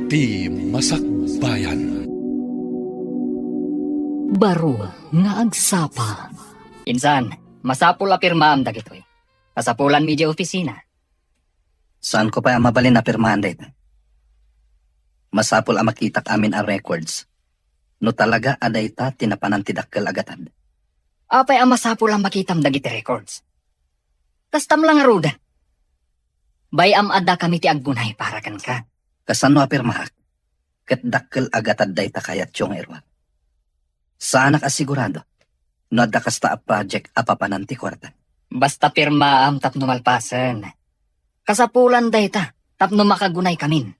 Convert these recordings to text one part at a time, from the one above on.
Iti Masakbayan. Baro nga agsapa. Insan, masapul a pirmaam dagitoy. Kasapulan mi di opisina. Saan ko pa mabalin na pirmahan dito? Masapol ang makitak amin ang records. No talaga aday ta tinapanan tidakkel agatad. Apay ang masapul ang makitam dagiti records. Kastam lang ruda. Bayam adda kami ti aggunay para kan ka. Kasano apirmahak? Ket dakkel agatad day ta kayat yung erwa. Saan nakasigurado? No adda kasta a project apapanan ti kwarta. Basta pirmaam tapno malpasen. Kasapulan dayta tapno makagunay kamin.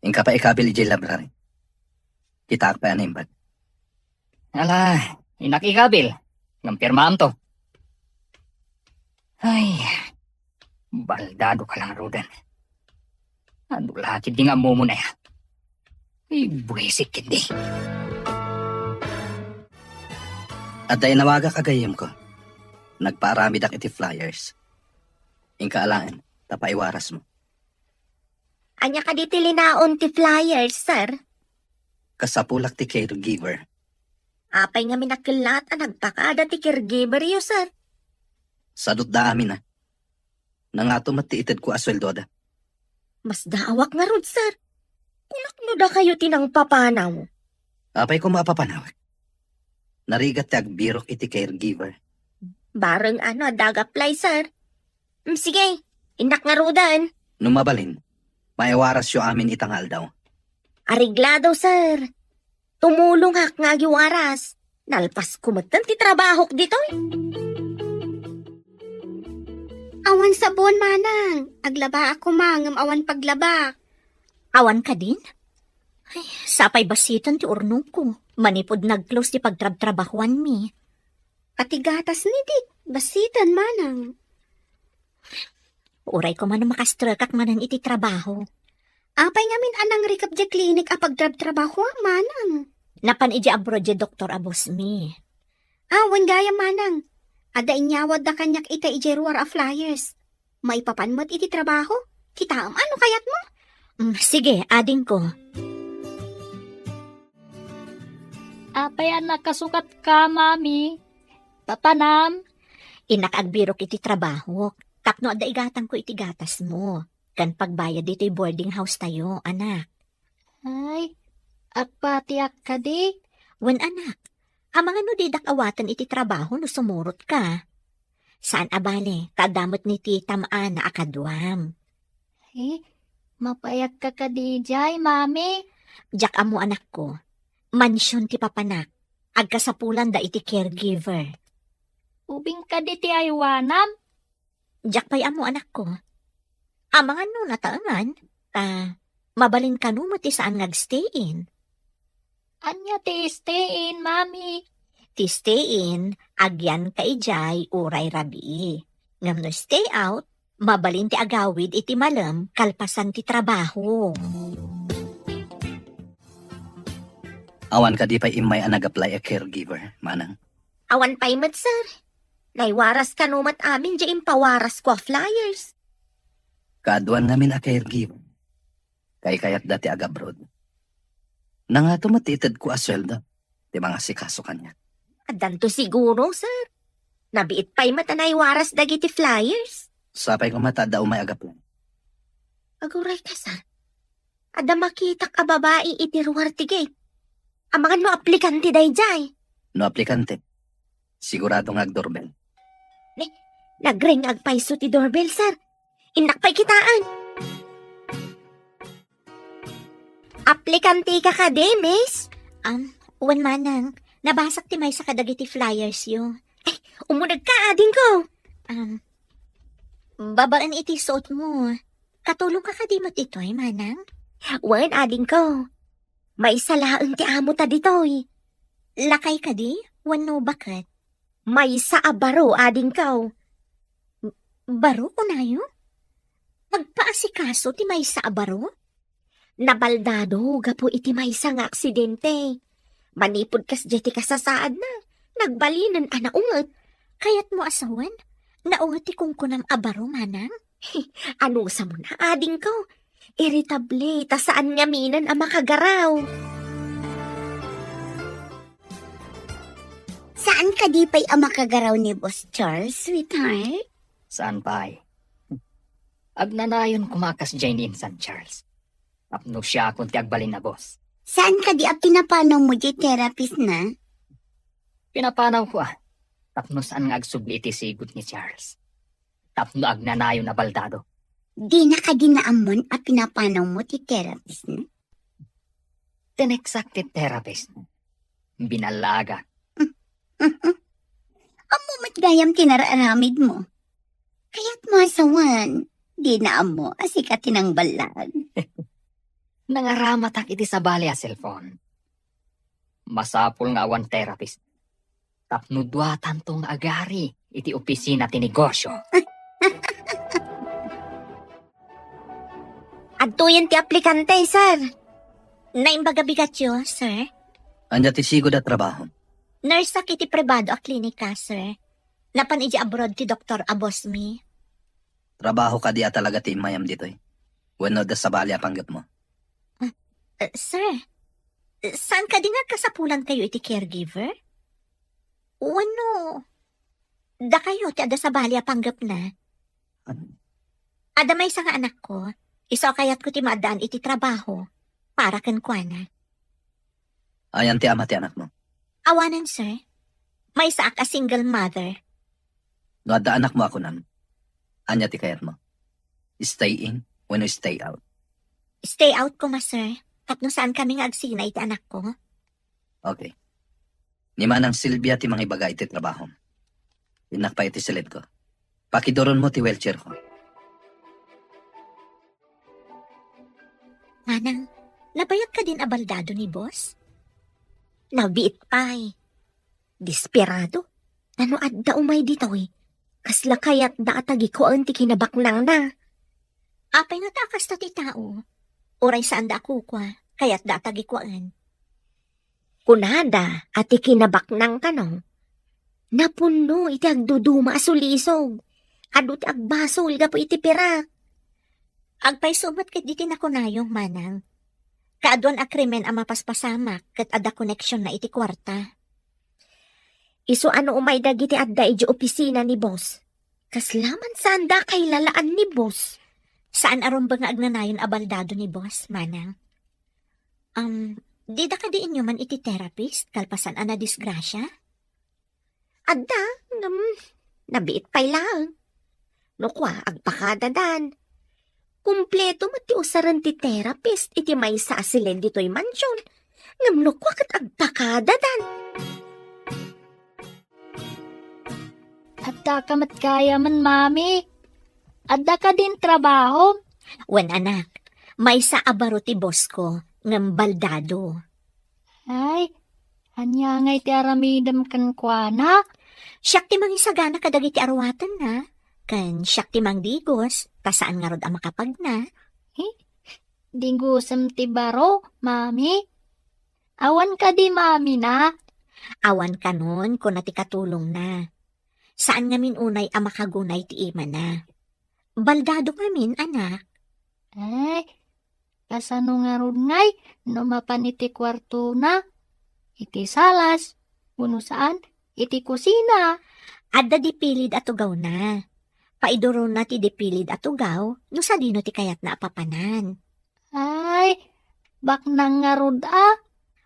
Ingka pa ikabil ijay library. Kita pa yan imbag. Ala, inakikabil. Ng pirmaam to. Ay, baldado ka lang, Rodan. Ano lakid di nga mo na yan? Ay, buwisik hindi. At ay nawaga kagayim ko. Nagpaarami dak iti flyers. Ingka alaan, tapaiwaras mo. Anya ka di tilinaon ti flyers, sir. Kasapulak ti caregiver. Apay nga minakilat ang nagpakada ti caregiver yo, sir. Sadot da amin na. Nangato matiitid ko asweldo da. Mas daawak nga rod, sir. Kulakno da kayo tinang papanaw. Apay ko maapapanawag. Narigat ti agbirok iti caregiver. Bareng dagaplay, sir. Sige, inak nga rodan. Numabalin, maiwaras yo amin itangal daw. Ariglado, sir. Tumulong hak nga giwaras. Nalpas kumatan ti trabaho dito. Awan sabon, manang. Aglaba ako, mangam awan paglaba. Awan ka din? Ay, sapay basitan ti urnong ko. Manipod nag-close ti pagtrab-trabahuan mi. Patigatas ni dik. Basitan, manang. Uray ko man makastrakak manan iti trabaho. Apay ngamin anang recap di klinik a pagtrab-trabaho, manang. Napan iji abroad di Dr. Abos mi. Awan gaya, manang. Ada inyawad da kanyak ita iji ruwar a flyers. Maipapan mo't iti trabaho. Kita ano kayat mo? Sige, ading ko. Apay nakasukat ka, mami. Papanam. Inakagbirok iti trabaho. Tapno ada igatang ko iti gatas mo. Kan pagbayad dito'y boarding house tayo, anak. Ay, agpatiak ka di. Wen anak, amang ano didak awatan iti trabaho no sumurot ka. Saan abale, kadamot ni tita maana akadwam. Eh, mapayak ka di jay, mami. Jak amo anak ko, mansyon ti papanak, agkasapulan da iti caregiver. Ubing ka di ti aywanam. Jak pay amo anak ko. Amang ano nataangan, mabalin ka no mati saan nagstay-in. Anya ti stay-in, mami. Ti stay-in, agyan ka ijay uray rabi. Ngam no stay out, mabalin ti agawid iti malam kalpasan ti trabaho. Awan ka di pa imay ang nag-apply a caregiver, manang. Awan pay mat, sir. Naiwaras ka no mat amin di impawaras ko flyers. Kaduan namin a caregiver. Kayat dati agabroad. Nangato matitid ko asweldo. Di mga sikaso kanya. Adan to siguro, sir. Nabiit pa'y mata naiwaras dagiti flyers. Sapay ko mata daw may agaplay. Aguray ka, sir. Ada makita ka babae iti ruwar ti gate. Amangan no aplikante dayjay. No aplikante. Sigurado nga doorbell. Nagring agpaiso ti doorbell, sir. Inak pa'y kitaan. Aplikante ka ka de, miss? Uwan manang. Nabasak ti may sa kadagiti flyers yo. Ay, umunag ka, ading ko. Babaan iti suot mo. Katulong ka kadimot ito'y, manang? Wan, ading ko. May salaang ti amo ta dito'y. Lakay ka di? Wan no bakat? May sa abaro, ading ko. Baro ko na yun? Magpaasikaso ti may sa abaro? Nabaldado, gapo iti may sa nga aksidente. Manipod kas jeti kasasaad na. Nagbalinan anaungat. Kayat mo asawan? Naungat ti kungkunam abaro manang? Ano sa mo na, ading ko? Irritable, ta saan nga minan ang makagaraw? Saan ka di pa'y ang makagaraw ni Boss Charles, sweetheart? Saan pa ay? Agnanayon kumakas Jane in San Charles. Tapno siya kung ti agbalin na boss. Saan ka di ang pinapanaw mo di therapist na? Pinapanaw ko Tapno saan nga agsubli iti sigot ni Charles. Tapno agnanayon na baldado. Di na ka dinaamon at pinapanaw mo ti therapist na? Tinexacted therapist. Binalaga. Amo matgayam tinararamid mo. Kaya't masawan, di na amo asikatin ang balag. Nangaramatak iti sa bali a cellphone. Masapul nga awan therapist. Tapno duatan tong agari iti opisina ti negosyo. Adto yan ti aplikante, sir. Naimbaga bigat yo, sir. Anya ti sigod at trabaho. Nurse sa kiti privado a klinika, sir. Napan iji abroad ti Dr. Abosmi. Trabaho ka di talaga ti mayam ditoy. Wenno da sa bali panggap mo. Sir, saan ka din nga kasapulan kayo iti caregiver? Wano? Da kayo ti ada sa bali a panggap na. Ada may isang anak ko. Iso kayat ko ti maadaan iti trabaho. Para kan kuana. Ayan ti ama ti anak mo. Awanan, sir. May isa ka single mother. No adda anak mo ako nan. Anya ti kayat mo. Stay in when you stay out. Stay out ko, ma, sir. Tapno saan kami nga agsinay iti anak ko? Okay. Ni manang Silvia ti mga ibaga iti trabaho. Inak pa iti silid ko. Pakidoron mo ti wheelchair ko. Manang, nabayag ka din abaldado ni boss? Nabiit pa'y. Desperado. Ano adda umay dito eh. Kasla kayat da atagi ko ang tikinabaknang na. Apay nga takas ta ti tao. Oray saan da ako kwa, kayat da atagi kwaan. Kunada at ikinabaknang tanong. Napuno iti agduduma asulisog. Adut agbasol ga po iti pira. Agpay sumat kat diti na kunayong manang. Kaadwan a krimen ang mapaspasamak kat ada koneksyon na iti kwarta. Iso ano umay dagiti adda iti opisina ni boss. Kaslaman saan da kay lalaan ni boss. Saan aron ba nga agnanayon abaldado ni boss, manang? Di da ka di inyo man iti therapist kalpasan ana disgrasya? Adda, nabiit pay lang. Nukwa, agpakadadan. Kumpleto mati usaran ti therapist iti may sa asilen dito'y mansyon. Ngamno ko kat agpakadadan. Adda ka mat kaya man, mami. Adda ka din trabaho. Wen anak, may sa abaro ti boss ko, ngam baldado. Ay, hanya ngay ti aramidam kan kuana. Siyak ti mangisagana kadagiti arwatan na. Kan siyak ti mangdigos, kasaan nga rod ang makapag na. Dingusam ti baro, mami. Awan ka di, mami na. Awan ka nun kung nati katulong na. Saan nga min unay ang makagunay ti ima na. Baldado ngamin, anak. Ay, kasano nga rod ngay, no mapan iti kwarto na. Iti salas, uno saan, iti kusina. Adda di pilid at ugaw na. Paiduro na ti di pilid at ugaw, no sa dino ti kayat na apapanan. Ay, baknang nga rod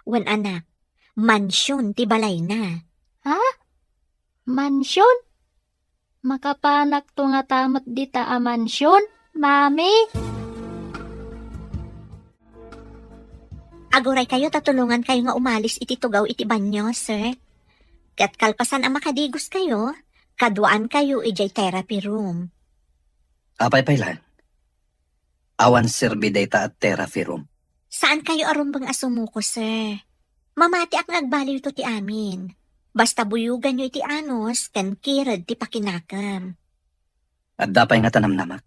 Wen anak, mansyon ti balay na. Mansyon? Makapanak to nga tamat dita a mansyon, mami. Aguray kayo, tatulungan kayo nga umalis iti tugaw iti banyo, sir. Kat kalpasan ang makadigos kayo, kaduaan kayo ijay therapy room. Apay lang. Awan serbi data at therapy room. Saan kayo arumbang asumuko, sir? Mamati ak nagbaliw to ti amin. Basta buyugan nyo iti anos, kan kirad ti pakinakam. At dapay nga tanam namak.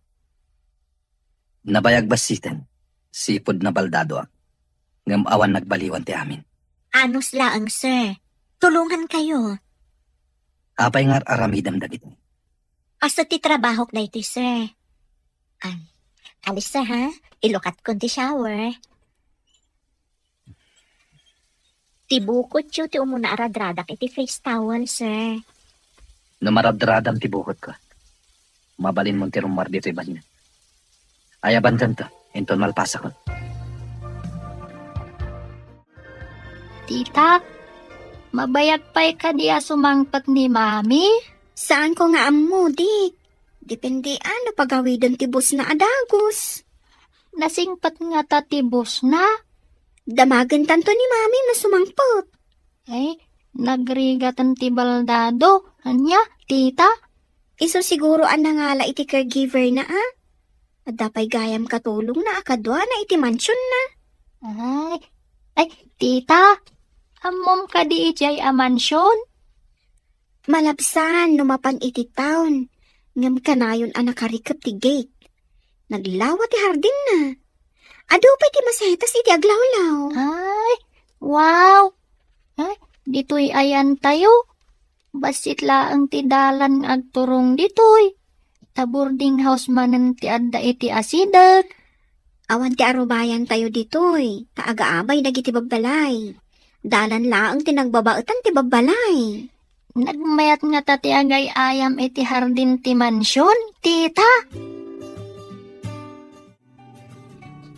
Nabayag basitan, sipod na baldado ak. Ngam awan nagbaliwan ti amin. Anos laang, sir. Tulungan kayo. Apay nga aramidam dagiti. Asa ti trabaho na iti, sir. Alis na ha, ilukat ko ti shower. Tibukot yun ti umuna aradradak iti face towel, sir. Numaradradam ti bukod ko. Mabalin mo ti rumar dito iban niya. Ayaban dyan to, inton malpasa ko. Tita, mabayag pa'y ka diya sumangpat ni Mami? Saan ko nga amo, dik? Depende ano pagawidon ti bus na adagos. Nasingpat nga tatibos na. Damagan tanto ni mami na sumangpot. Ay, nagrigatan ti baldado. Anya, tita? Iso siguro ang nangala iti caregiver na At dapay gayam katulong na akadwa na iti mansion na. Ay, tita, amom ka di ijay a mansyon? Malabsan lumapan iti town. Ngam kanayon ang nakarikap ti gate. Naglawa ti hardin na. Ado pa ti masetas iti aglawlaw. Ay, wow! Ay, dito'y ayan tayo. Basit laang ti dalan agturong dito'y. Ta boarding house manen ti adda iti asidag. Awan ti arubayan tayo ditoy. Taaga-abay dagiti babbalay. Dalan laang ti nagbabaetan ti babbalay. Nagmayat nga tati agay ayam iti hardin ti mansyon, tita.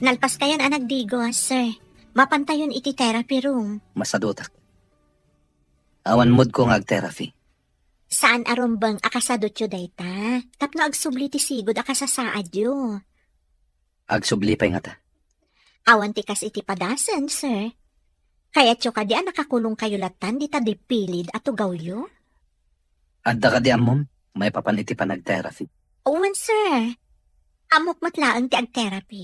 Nalpas kayan anak digo, sir. Mapantayon iti therapy room. Masadutak. Awan mood ko nga ag-therapy. Saan arumbang akasadot yu dayta? Tapno agsubli ti sigod akasasaad yu. Agsublipay nga ta. Awan ti kas iti padasan, sir. Kaya tyo ka di nakakulong kayo latan di ta dipilid at ugawyo? Adda ka di amom, may papaniti pa nag-therapy. Owen, sir. Amok matlaang ti ag-therapy.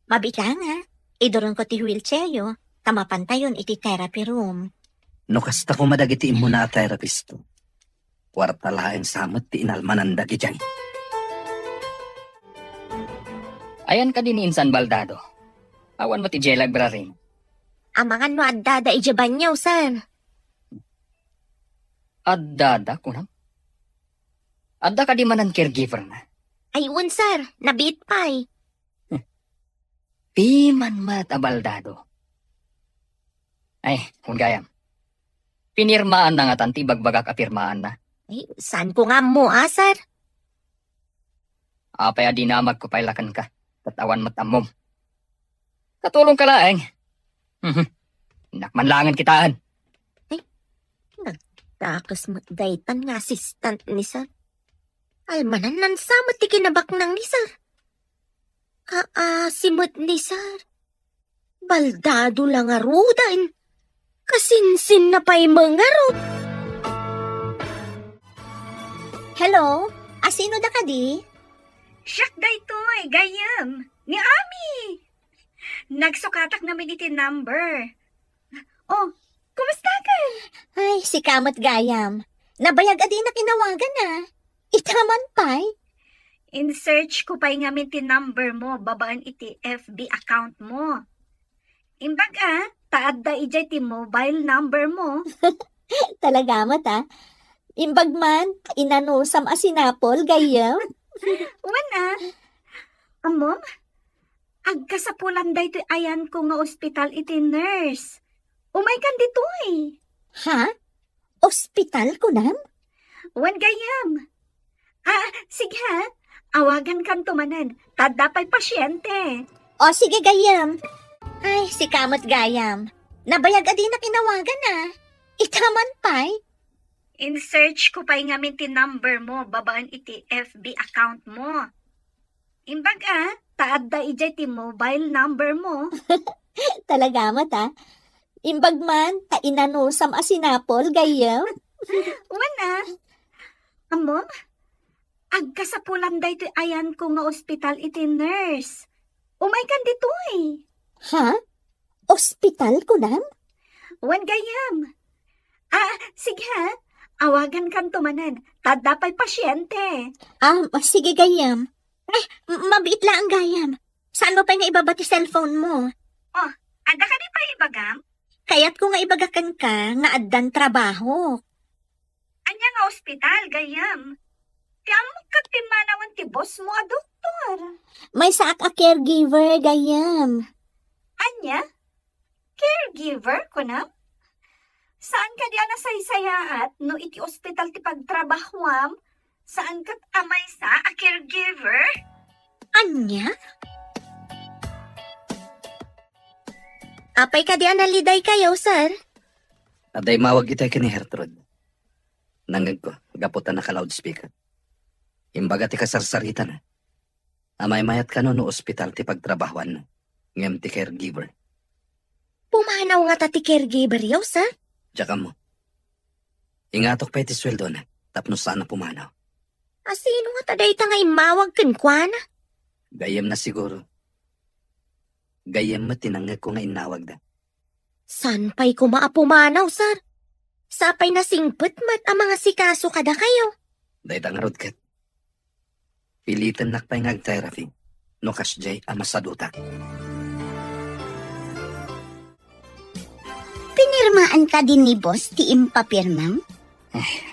Mabita nga. Idoron ko ti wheelchair yo. Tamapantayon iti therapy room. No kasta ko madagiti mo na therapist to. Warta laeng samot ti inalmanan dagi dyan. Ayan ka din insan baldado. Awan mo ti jelag braring. Ang mga no adda ijaban niyo, sir. Adda kunam. Adda ka di manan caregiver na. Ayun, sir. Nabit pa'y. Piman mat abaldado. Ay, kung gayam. Pinirmaan na nga tanti bagbagak apirmaan na. Ay, saan ko nga mo, sir? Apay adinamag ko pailakan ka. Tatawan matamom. Katulong ka laeng. Nakmanlangan kitaan. Takas matdaytan nga assistant ni sir. Almanan nan samot ti kinabak ng ni sir. Kaasimot ni sir. Baldado lang arudan. Kasinsin na pa'y mga rod. Hello? Asino da ka di? Siyak daytoy, gayam. Ni Ami. Nagsukatak namin iti number. Oh, kumusta ka? Ay, si Kamot Gayam. Nabayag adi na kinawagan na. Itaman pa'y. In search ko pa'y ngamin ti number mo, babaan iti FB account mo. Imbag taad da ijay ti mobile number mo. Talaga mo ta. Imbag man, inanusam asinapol, Gayam. Wana. Amom, agkasapulan da ito ayan ko nga ospital iti nurse. Umay kan dito Ha? Ospital ko nam? Wan gayam. Sige ha. Awagan kan tumanan. Tadapay pasyente. O sige, Gayam. Ay, si Kamot Gayam. Nabayag adi na kinawagan na. Itaman pa'y. In search ko pa'y ngamin ti number mo, babaan iti FB account mo. Imbag taad da ijay ti mobile number mo. Talaga mo ta. Imbag man, inanusam asinapol, Gayam. Wana. Amom, agkasapulan da ito ayan ko nga ospital iti nurse. Umay kan dito Ha? Ospital ko nam? Wan gayam. Sige ha. Awagan kan tumanan. Tadapay pasyente. Sige, Gayam. Mabait lang ang Gayam. Saan mo pa nga ibabati cellphone mo? Ada ka di pa ibagam? Kaya't ko nga ibagakan ka nga addan trabaho. Anya nga ospital, gayam. Kaya magkatimanawan ti boss mo, doktor. May saak a caregiver gayam. Anya? Caregiver ko na? Saan ka diyan nasaysayaat no iti ospital ti pagtrabahwam? Saan kat amay sa a caregiver? Anya? Apay ka di analiday kayo, sir? Aday mawag itay ka ni Hertrude. Nanggag ko, gaputan na ka loudspeaker. Imbaga ti kasarsarita na. Amay mayat ka no ospital ti pagtrabahuan na. Ngem ti caregiver. Pumanaw nga ta ti caregiver yaw, sir? Tsaka mo. Ingatok pa iti sweldo na. Tapno sana pumanaw. Asino nga taday ta nga imawag kenkwana? Gayem na siguro. Gayem mo tinanggag ko nga inawag da. San pa'y kumaapumanaw, sir? Sapay na singpet mat ang mga sikaso kada kayo. Dahit ang rodkat. Pilitan nakpay ngag-therapy. No kasjay amasaduta. Pinirmaan ka din ni boss ti impapirmam?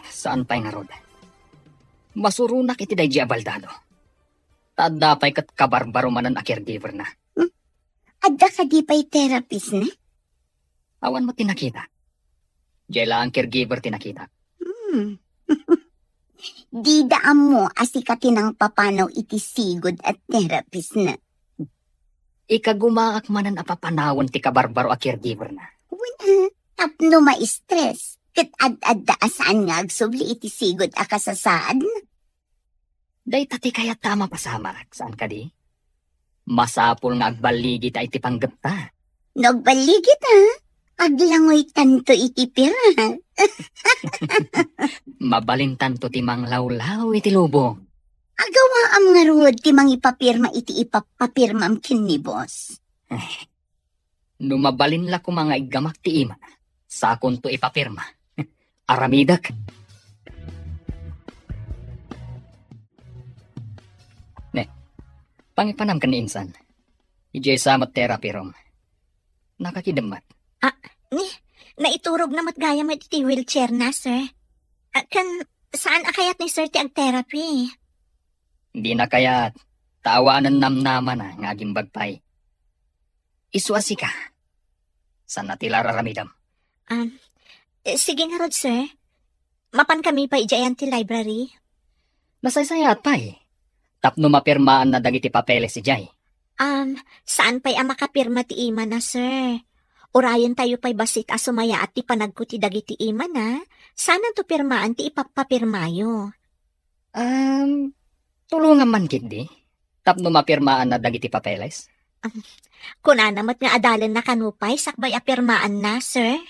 Saan pa'y nga rod? Masurunak iti day Baldado. Tadda pa'y kat kabarbaro manan a caregiver na. Adda ka di pa'y therapist na? Awan mo tinakita. Jela ang caregiver tinakita. Di daan mo asikatin ang papanaw iti sigod at therapist na. Ikagumaak manan a papanawan ti kabarbaro a caregiver na. Wala, tapno ma-stress. Kat ad-adda asaan nga agsubli iti sigod a kasasaad na. Day tati kaya tama pasama. Saan ka di? Masapul nga agbaligi ta iti panggapta. Nagbaligit ha? Aglangoy tanto iti pira. Mabalintan to ti manglawlaw iti lubo. Agawa am nga ruod ti mangipapirma iti ipapapirmam kin ni boss. Numabalin la ko mga igamak ti ima. Sakon to ipapirma. Aramidak. Ne, pangipanam ka ni insan. Ijay samat therapy room. Nakakidamat. Naiturog na matgaya mat iti wheelchair na, sir. Saan akayat ni sir ti ag-therapy? Di na kaya taawanan namnaman na nga aging bagpay. Isuasi ka. Saan natila raramidam? Sige nga rod, sir. Mapan kami pa ijayan ti library. Nasaysayat pa eh. Tapno mapirmaan na dagiti papeles si Jay. Saan pa'y makapirma ti ima na, sir? Urayan tayo pa'y basit asumaya at ti panagko ti dagiti ima na. Sana to pirmaan ti ipapapirmayo. Tulungan man kindi. Tapno mapirmaan na dagiti papeles. Kunanamat nga adalan na kanupay, sakbay apirmaan na, sir.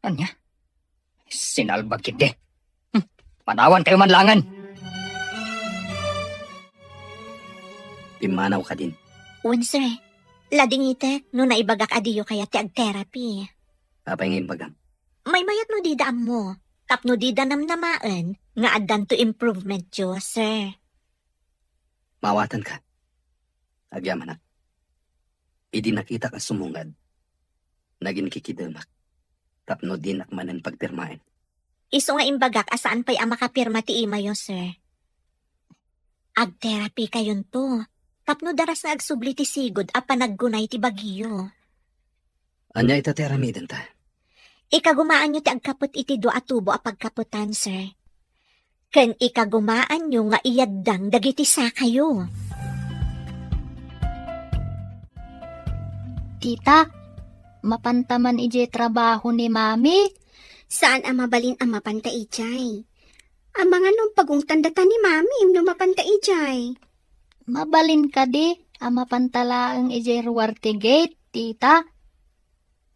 Anya? Sinalbag kindi. Panawan kayo manlangan. Pimanaw ka din. Sir. Lading itek, no naibagak adiyo kaya ti ag-therapy. Apay ngayon bagang. May mayat no di daan mo. Tapno di danamnamaan, nga addan to improvement yo, sir. Mawatan ka. Agyaman na. Idi nakita ka sumungad. Naging kikidamak. Tapno dinak manan pagpirmain. Iso nga imbagak asaan pa'y ang makapirma ti ima yo, sir. Ag-therapy kayon to. Tapno daras na agsubli ti sigod a panaggunay ti bagiyo. Anya itateramidan ta. Ikagumaan nyo ti agkapot iti dua tubo a pagkaputan, sir. Ken ikagumaan nyo nga iyaddang dagiti sa kayo. Tita, mapantaman ije trabaho ni mami. Saan ang mabalin ang mapanta ijay? Ang mga nung pagong tandatan ni mami nung mapanta ijay. Mabalin ka di, ama pantalaang ije ruwarte gate, tita.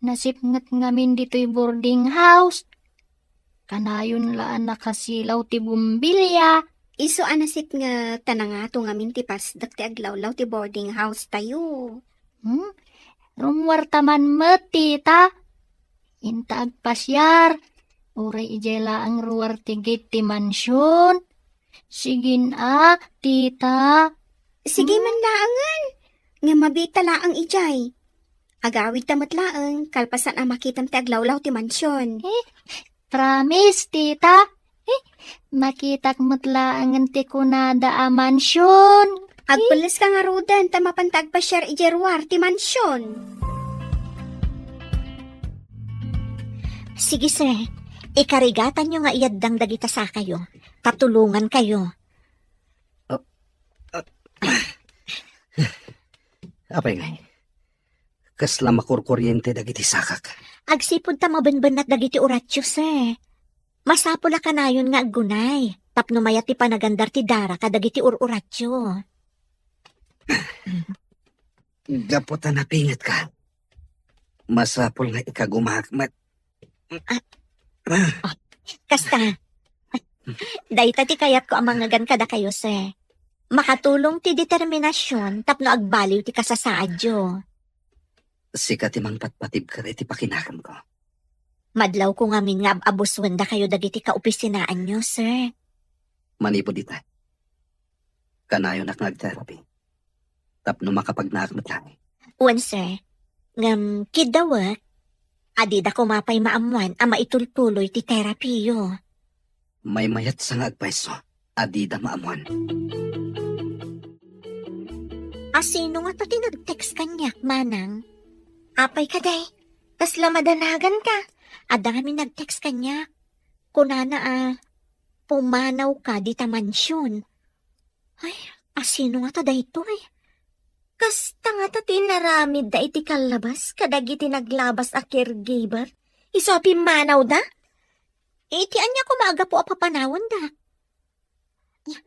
Nasipngat ngamin dito'y boarding house. Kanayon laan nakasilaw ti bumbilya. Iso anasip nga tananga to ngamin ti pasdak ti aglawlaw ti boarding house tayo. Rumwarta man met, tita. Inta agpasyar. Uray ije laang ruwarte gate ti mansyon. Sigin tita. Sige man laangan. Nga mabita laang ijay. Agawid tamat laang, kalpasan ang makitam ti aglawlaw ti mansyon. Promise, tita. Makitak matlaangan ti kunada a mansyon. Agpulis ka nga rudan, tamapantag pa share ijeruar ti mansyon. Sige, sir. Ikarigatan nyo nga iyaddang dagita sa kayo. Tatulungan kayo. Apay ngay. Kasla makurkuryente dagiti sakak. Agsipod ta mabenbenat dagiti oratyo, sir. Masapula ka na yun nga aggunay. Tapno mayat ti panagandar ti dara kadagiti ururatyo. Gaputa na pingat ka. Masapol nga ikagumakmat. Kasta. Dayta ti kayat ko ang mga kada kayo, sir. Makatulong ti determinasyon tapno agbaliw ti kasasaadyo. Sikat imang patpatib ka iti pakinakam ko. Madlaw ko ngamin nga abuswanda kayo dagiti kaopisinaan nyo, sir. Manipo dita. Kanayo nak nag-therapy. Tapno makapagnaakmat lang. Wan, sir. Ngam, kidawak, adida ko mapay maamuan ang maitultuloy ti terapiyo. May mayat sa nga agpaiso. Adida maamuan. Sino nga to tinag-text kanyak, manang? Apay ka, day. Tas lamadanagan ka. Ada kami nag-text kanyak. Kunana, pumanaw ka di ta mansyon. Ay, sino nga to day to, eh? Kasta nga ta tinaramid da iti kalabas, kadagiti naglabas a caregiver. Iso pimanaw da? Iti anya ko maaga po apapanawan da.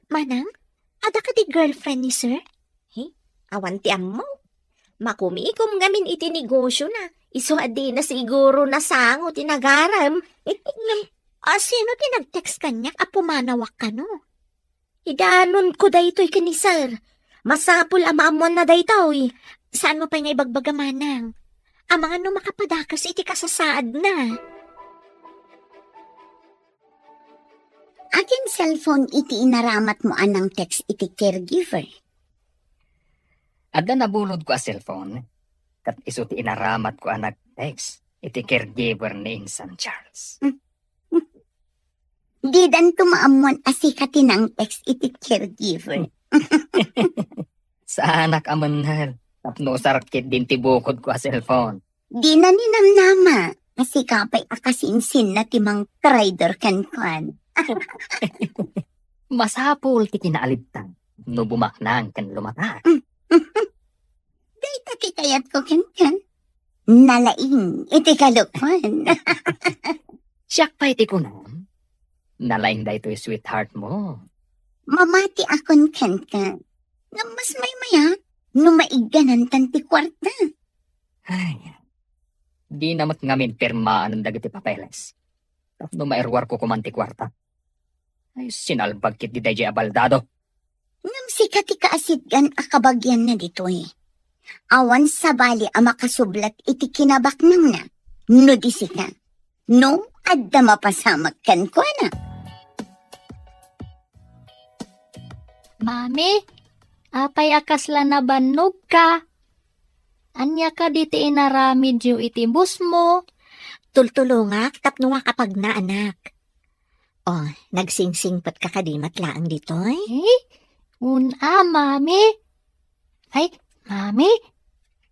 Manang, ada ka di girlfriend ni sir? Awan ti ammo. Makumikom ngamin iti negosyo na. Iso adi na siguro na sango tinagaram. Sino tinag-text kanyak a pumanawak ka no? Idanon ko daytoy kani sir. Masapul amaamon na daytoy. Saan mo pa nga ibagbaga manang? Ang mga no makapadakas iti kasasaad na. Akin cellphone iti inaramat mo anang text iti caregiver. Adda nabulod ko a cellphone. Kat iso ti inaramat ko ang nag-text. Iti caregiver ni Insan Charles. Di dan tumaamuan asikati ng text iti caregiver. Sa anak amanhal. Tapno sarkit din ti bukod ko a cellphone. Di na ninamnama. Asikapay akasinsin na timang trader kan. Masapul ti kinaalibtan. No bumaknang kan lumata. Dayta ti kayat ko kan. Nalaing iti kalukwan. Siyak pa iti kunam. Nalaing da ito'y sweetheart mo. Mamati akon kan. Nga mas may maya. Numaiganan tanti kwarta. Ay, di namat ngamin pirmaan ng dagiti papeles. Tapno maerwar ko kumanti kwarta. Ay, sinalbagkit di dahi abaldado. Ngam sikati kaasidgan akabagyan na dito eh. Awan sa bali ang makasublat iti kinabak nang na. No di sika. No, adda mapasamak kan ko na. Mami, apay akasla na bannog ka. Anya ka diti inaramid yu iti bus mo. Tultulungak tapno nga kapag na anak. Nagsingsingpat ka kadimat laang dito eh. Mami. Ay, mami,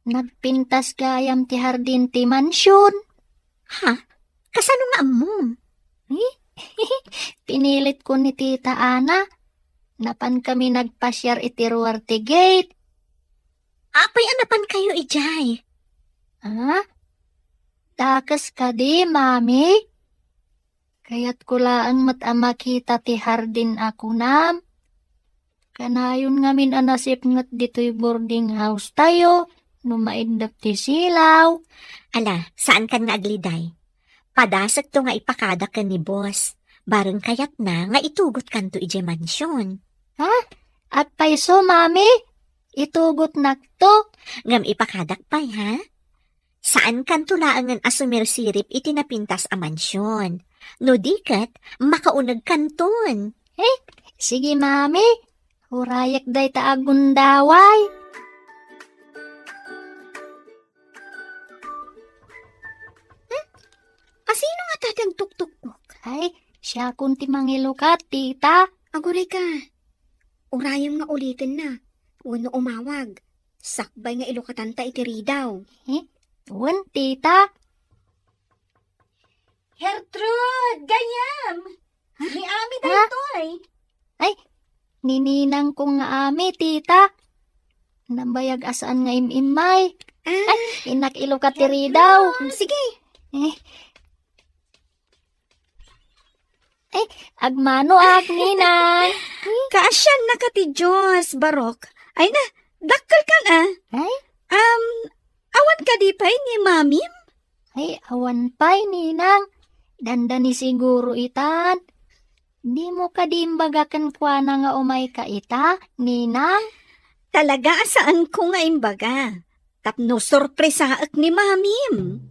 nagpintas gayam ti hardin ti mansyon. Ha? Kasano nga mo? Pinilit ko ni Tita Ana. Napan kami nagpasyar iti Ruarte Gate. Apay anapan kayo ijay. Takas ka di, mami. Kaya't ko laang makita ti hardin ako nam. Kanayon ngamin anasip ngat dito'y boarding house tayo, numaindap ti silaw. Ala, saan kan nga agliday? Padasag to nga ipakada ka ni boss. Barang kayat na nga itugot kan to ije mansyon. At paiso, mami, itugot nakto. Ngam ipakadak pa, ha? Saan kan to laangan asumir sirip itinapintas a mansyon? No dikat, makaunag kanton. Sige, mami, hurayak day taagundaway. Asino nga tatang tuktok-tuk? Ay, Siya kung ti mangilukat, tita. Aguray ka. Urayam nga ulitin na. Wano umawag. Sakbay nga ilukatan ta itiri daw. Wan, tita. Gertrude, gayam. Ni Ami daytoy. Nininang kong nga ami, tita. Nabayag asaan nga imimay. Ay, inak ilukat tiri daw. Sige. Agmano ak, ninang. Kaasyan na ka ti Diyos, Barok. Ay na, dakkel ka na. Ay? Awan ka di pa ni Mami? Ay, awan pa'y, ninang. Dandani siguro itan. Di mo kadimbagakan kwa na nga umay ka ita, ninang. Talaga saan ko nga imbaga. Tapno sorpresa ak ni Mamim.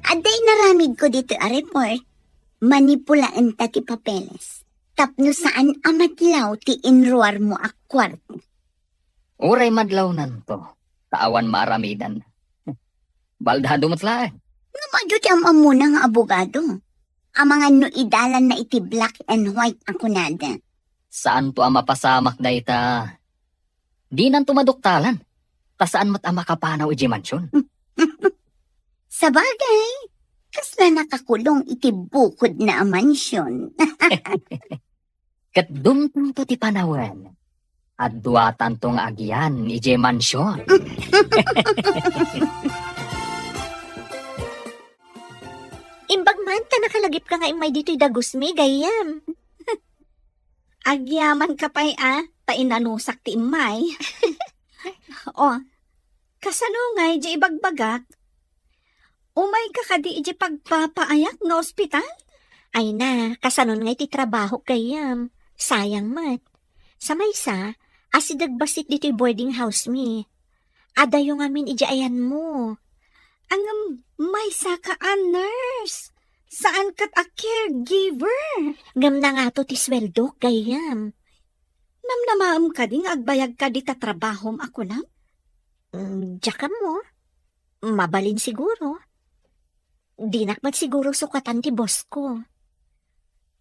Aday naramid ko dito a report. Manipulaan ta ti papeles. Tapno saan amadlaw ti inruar mo a kwarto. Uray madlaw nanto. Taawan maaramidan. Baldado matla eh. Namadyo ti amamuna nga abogado. Ang mga no idalan na iti black and white ako nada. Saan to ang mapasamak na ita? Di nan tumaduktalan. Ta saan mat ang makapanaw iji mansyon? Sa bagay, kasla nakakulong iti bukod na mansyon. Kat dumtang to ti panawen. At duwatan tong agyan iji mansyon. Imbag man ta nakalagip ka nga imay dito'y dagusmi, gayam. Agyaman ka pa'y tainanusak ti imay. O, kasano nga iji ibagbagak? Umay ka kadi iji pagpapaayak nga ospital? Ay na, kasanon nga iti trabaho, gayam. Sayang mat. Sa maysa, asidagbasit dito'y boarding house mi. Adayo nga min iji ayan mo. Ang may saka a nurse. Saan kat a caregiver? Ngam na nga to ti sweldo, gayam. Namnamaam ka ding agbayag ka di tatrabahom ako na? Diyan mo. Mabalin siguro. Di nakmat siguro sukatan ti boss ko.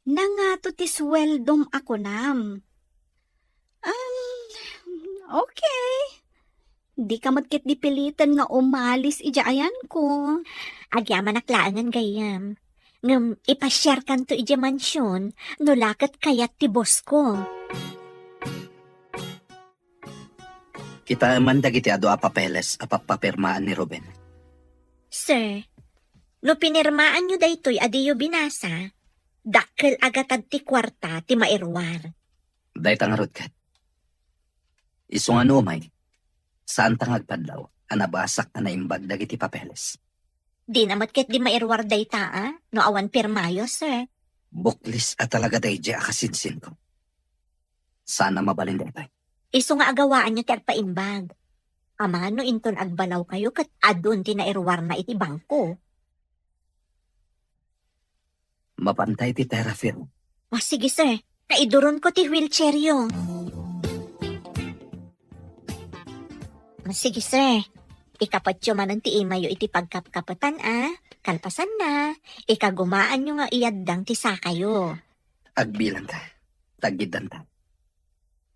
Nangato ti sweldom ako nam. Okay. Di ka magkit di pilitan nga umalis ijayan ko. Agyaman naklaangan gayam. Ngam ipashare kan to ija mansyon, nulakat kayat ti boss ko. Kita man dagiti ado a papeles a papapirmaan ni Ruben. Sir, no pinirmaan nyo daytoy adiyo binasa, dakkel agatad ti kwarta ti mairwar. Day tangarod kat. Isong ano may, saan tangag padlaw, anabasak na naimbag dagiti papeles. Di namat ket di mairwar dayta no awan pirmayo, sir. Buklis at talaga day di akasinsin ko. Sana mabalin day. Iso nga agawaan nyo ti agpaimbag. Ama no inton agbalaw kayo kat adun ti nairwar na iti bangko. Mapantay ti terafil. O sige, sir. Kaiduron ko ti wheelchair yo. Sige, sir. Ikapatyo man ang ti imayo iti pagkapkapatan, kalpasan na. Ikagumaan nyo nga iyaddang ti sakayo. Agbilang ka. Tagidan ta.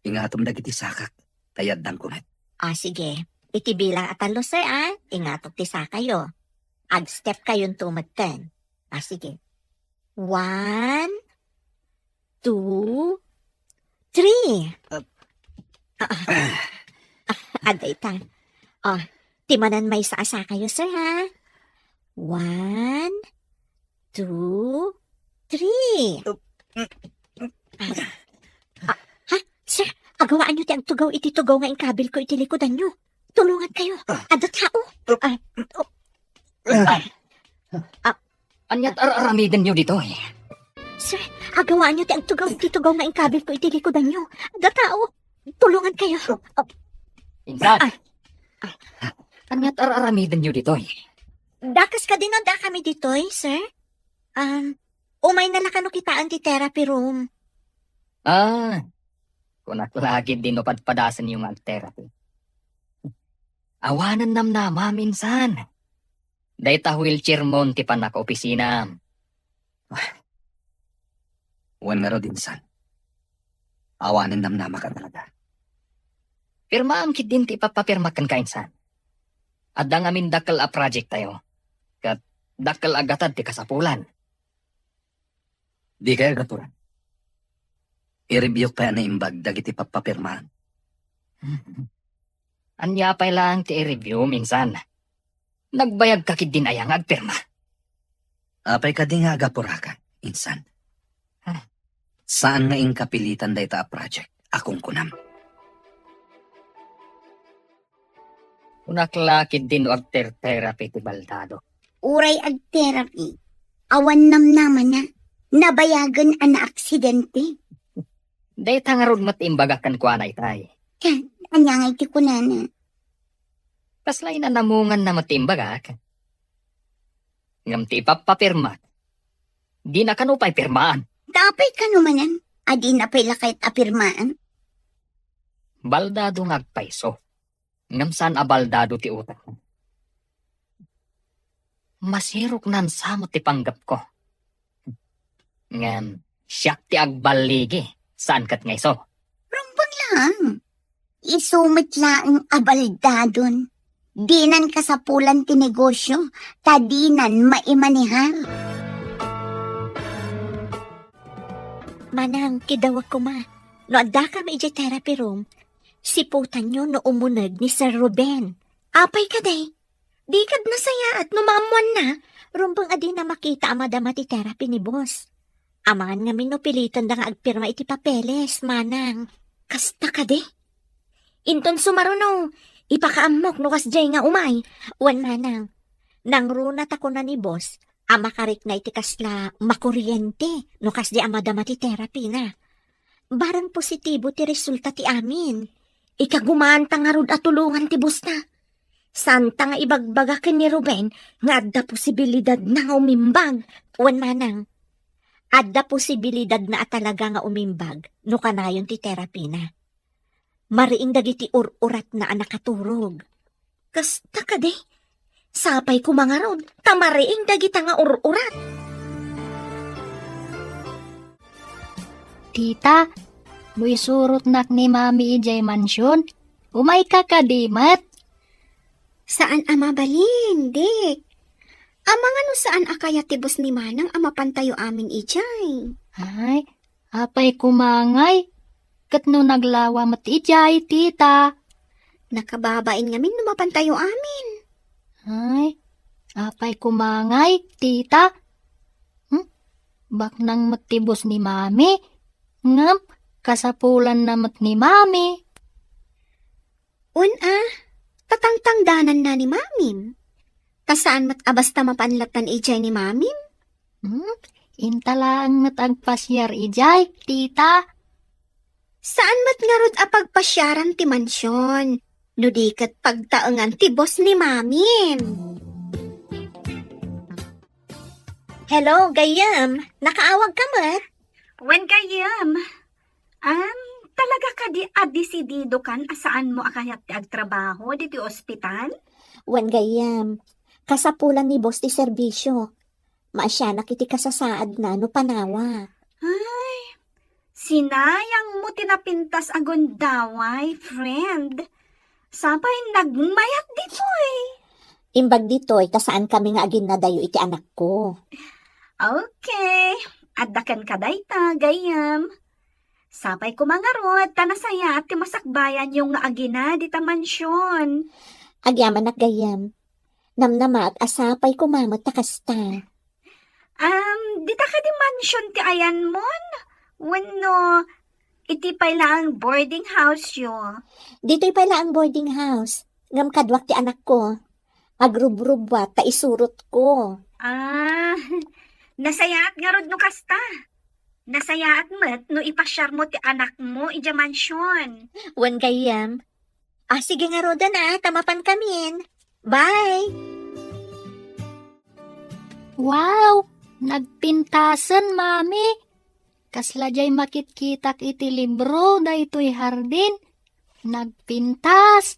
Ingatom dagiti sakak. Tayaddang kumet. Sige. Iti bilang atalo, sir, Ingatok ti sakayo. Ag-step kayon tumagten. Sige. 1, 2, 3. Aday ta. Timanan may sa kayo, sir, 1, 2, 3. Sir, agawaan nyo ti ang tugaw iti tugaw nga ingkabil ko iti likodan nyo. Tulungan kayo. Ado tao. Anyat aramiden nyo dito eh. Sir, agawaan nyo ti ang tugaw iti tugaw nga ingkabil ko iti likodan nyo. Ado tao. Tulungan kayo. Insan! Anyat aramiden nyo dito eh. Dakas ka din da kami dito, sir. Umay na lakano kitaan ti therapy room. Kunak lagi din no padpadasan yung ag-therapy. Awanan namnama minsan. Dayta wheelchair mo ti panak opisina. Wan nga raw din san. Awanin namnama ka talaga. Pirmaam kit din ti ipapapirmakan ka insan. Adda nga min dakkel a project tayo. Kat dakkel agatad ti kasapulan. Di kaya gaturan. I-review pa na imbag dagiti papapirmahan. Anya pa lang ti i-review minsan. Nagbayag ka kit din ayang agpirma. Apay ka di nga agapurakan, insan. Saan nga ing kapilitan dayta a project? Akong kunam. Unaklakid din o agter-therapy ti baldado. Uray ag therapy. Awan namnaman na. Nabayagan ana aksidente. Dayta nga rod matimbagakan ko anay tay. Anya nga iti kunana. Kaslay na namungan na matimbagak. Ngam ti ipapapirma. Di na kanupay pirmaan. Dapay ka numanan. Adi na pala kahit apirmaan. Baldado ngagpaiso. Ngam saan a baldado ti utak mo. Masirok nan samot ti panggap ko. Ngam siyak ti agbaligi. Saan kat nga iso? Rumbang lang. Isumit lang abaldadon. Dinan kasapulan ti negosyo. Tadinan maimanihar. Manang, kidawag ko ma. No adda ka ma iti therapy room, siputan nyo no umunag ni Sir Ruben. Apay ka day. Di kad nasaya at numamuan na. Rumbang adi na makita amadama ti therapy ni boss. Aman nga minupilitan da nga agpirma iti papeles, manang. Kasta ka de. Inton sumaruno, ipakaamok no kasjay nga umay. Wan manang, nang runat ako na ni boss, amakarik na iti kasla makuryente no kasdi amadama ti therapy na. Barang positibo ti resulta ti amin. Ikagumanta nga rod at tulungan ti boss na. Santa nga ibagbagakin ni Ruben nga adda posibilidad na nga umimbag. Wan manang, adda posibilidad na talaga nga umimbag no kanayon ti therapy na. Mariing dagiti urat na anakaturog. Kasta ka de. Sapay ko mga rod, tamariing dagita nga urat. Tita, buy surot nak ni Mami ijay mansyon. Umay ka kadimat. Saan ama balin, dik? Amang ano saan akaya tibos ni Manang ama pantayo amin ijay? Ay, apay kumangay. Kat no naglawa mat ijay, tita. Nakababain ngamin numapantayo amin. Ay, apay kumangay, tita. Bak nang matibos ni Mami. Ngam, kasapulan na mat ni Mami. Tatangtangdanan na ni Mamim. Kasaan mat abasta mapanlatan ijay ni Mamim? Intalaan mat agpasyar ijay, tita. Saan mat nga rod apagpasyaran ti mansyon? Nudikat pagtaengan ti boss ni Mamim. Hello, Gayam. Nakaawag ka mat? Wen kayam. Talaga ka di adisidido kan asaan mo akayat ti agtrabaho di ti ospital? Wan Gayam. Kasapulan ni boss ti serbisyo. Maasya nakiti kasasaad na no panawa. Ay, sinayang mo tinapintas agon daway, friend. Sapay nagmayat dito eh. Imbag dito'y kasaan kami nga agin na dayo iti anak ko. Okay, addakan ka dayta, Gayam. Sapay ko mga rod, tanasaya at timasakbayan yung naagina di ta mansyon. Agyaman at Gayam. Namnama at asapay kumamot takasta. Di ta ka di mansyon ti ayan mon? Wano, iti pala ang boarding house yo. Dito'y pala ang boarding house. Ngam kadwak ti anak ko. Agrubrubwat ta isurot ko. Nasayaat nga rod no kasta. Nasayaat met no ipasyar mo ti anak mo ija mansyon. Wan Gayam. Sige nga roda na, tamapan kamin. Bye! Wow, nagpintasan, Mami. Kaslajay makitkitak iti libro da ito'y hardin. Nagpintas.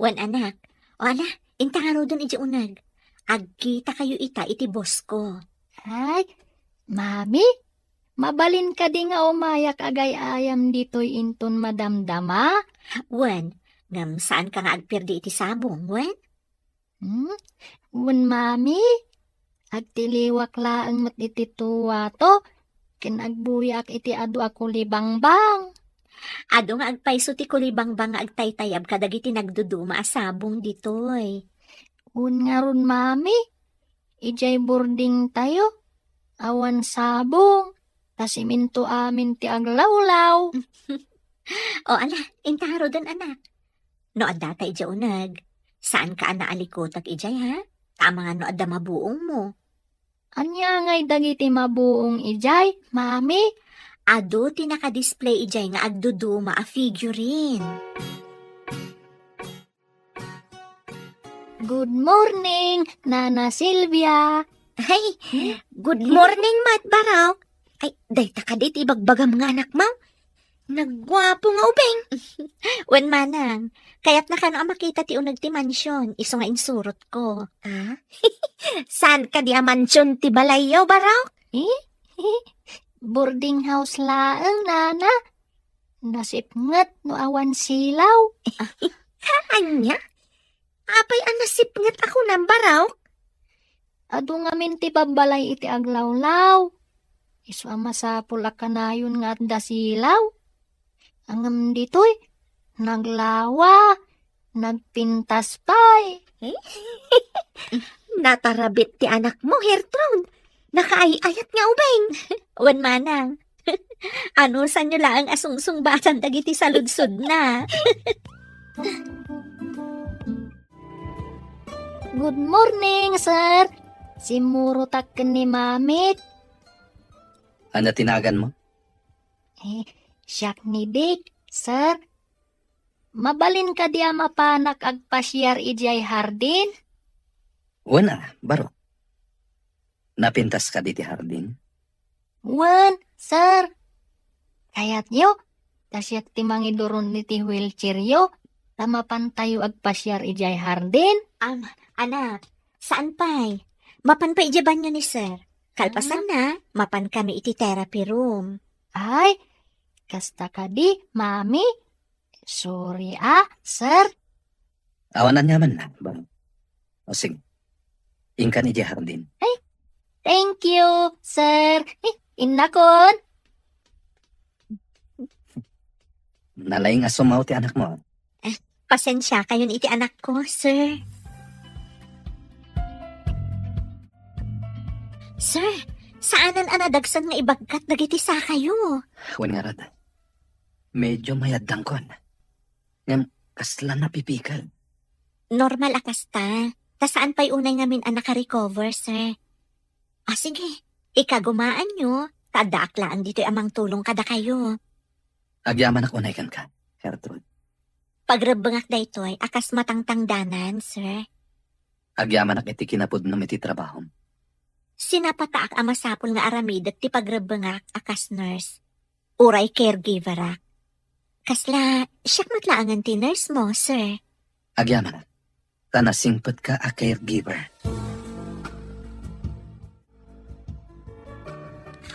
Wan anak. O ana, inta nga rodon iji unag. Agkita kayo iti boss ko. Ay, mami, mabalin ka di nga umayak agay ayam dito'y inton madamdama. Wen, ngam saan ka nga agpirdi iti sabong, wen? Wen mami, agtiliwak laang mat iti tuwa to, kinagbuyak iti adu ako libangbang. Ado nga agpaiso ti kulibangbang nga agtaytayab kadagiti nagduduma asabong ditoy. Un nga ron mami, ijay boarding tayo, awan sabong, tasiminto amin ti aglawlaw. O ala, intaro dan anak. No adda tayo dya unag. Saan ka ana alikotag ijay ha? Tama nga no adda mabuong mo. Anya ngay dagiti mabuong ijay, mami? Ado ti naka-display ijay nga agduduma a figurine. Good morning, Nana Silvia. Ay, good morning, Mat Baraw. Ay, dayta ka dit ibagbagam nga anak mo. Nagwapo nga ubeng. Wen manang, kayat na ka no makita ti unag ti mansyon, iso nga insurot ko. Ah? Saan ka di a mansyon ti balayo, Baraw? Boarding house laeng, Nana. Nasipngat no awan silaw. Anya? Apay anasipngat ako ng Baraw? Adu nga minti babalay iti aglawlaw. Isu ama sa pulakanayon nga at dasilaw. Angam dito'y, naglawa, nagpintas pa'y. Natarabit ti anak mo, Hertrude. Nakaayayat nga ubeng. Wan manang. Ano sa nyo lang asungsung batan dagiti saludsod na. Good morning, sir. Simurutak ni mamit. Ano tinagan mo? Siyak ni Dick, sir. Mabalin ka diya mapanak agpasyar ijay hardin? Wala, baro. Napintas ka diti hardin? Wan, sir. Kayat nyo, tasyak timang iduron ni ti wheelchair yo, tamapan tayo agpasyar ijay hardin? Anak, saan pa'y? Mapan pa ijaban nyo ni sir. Kalpasan na, mapan kami iti therapy room. Ay, kasta ka di, mami. Sorry sir. Awanan naman na, baro. O sige, ingkan iti hardin. Thank you, sir. Inakon. Nalaing asumaw ti anak mo. Pasensya kayon iti anak ko, sir. Sir, saanan anadagsan nga ibagkat dagiti sa kayo? Wan nga rad. Medyo mayadang kon. Ngam, kasla na pipikal. Normal akasta. Ta saan pa'y unay ngamin ang naka-recover, sir? Sige, ikagumaan nyo. Tadaaklaan dito'y amang tulong kada kayo. Agyaman ak unay kan ka, Gertrude. Pagrabangak da ito'y akas matangtangdanan, sir. Agyaman ak iti kinapod na iti trabaho. Sinapataak ang masapol nga aramid at ti pagrabangak akas nurse. Uray caregiver ak. Kasla, siyak matlaangan ti nurse mo, sir. Agyaman ak. Tanasingpet ka a caregiver.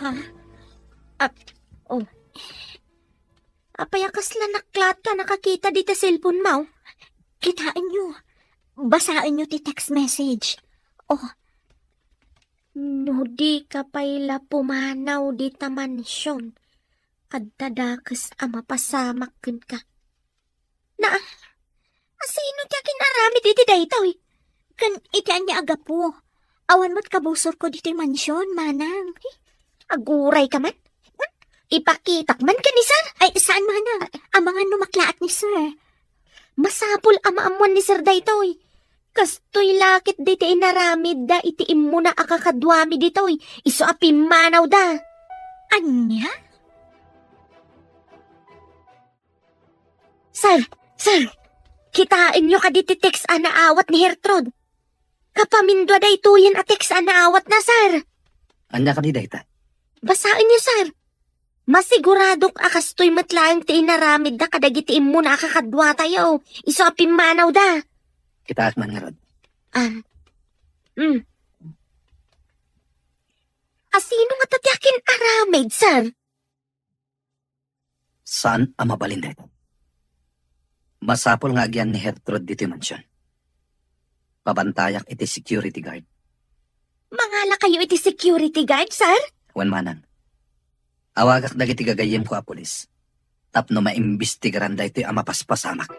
Ha? Apay kasla naklat ka nakakita dito cellphone mo. Kitain nyo. Basaan nyo ti text message. No di ka payla pumanaw di ta mansyon. Kadadakas ama pasamak ka. Sino ti akin arami diti daytaw eh? Kan itian niya aga po. Awan mo't kabusor ko diti mansyon, manang. Aguray ka man. Ipakitak man ka ni sir. Ay, saan manang? Ang mga numaklaat ni sir. Masapul amaamuan ni sir daytaw eh. Kastoy lakit diti inaramid da itiim mo na akakadwami dito eh. Iso apim manaw da. Anya? Sir, kitain nyo ka diti text anaawat ni Hertrude. Kapamindwa da ituyin a text anaawat na sir. Anya ka di dayta? Basain niyo sir. Masiguradok akastoy matlaang ti inaramid da kadagitiim mo na akakadwa tayo. Iso apim manaw da. Kita ak man nga rod. Asino nga tatyakin aramid, sir? Saan ang mabalin dito? Masapol nga agyan ni Gertrude dito yung mansyon. Pabantayak iti security guard. Mangala kayo iti security guard, sir? Wan manan. Awagak dagiti gagayem ko a pulis. Tapno maimbestigaran da ito ang mapaspasamak.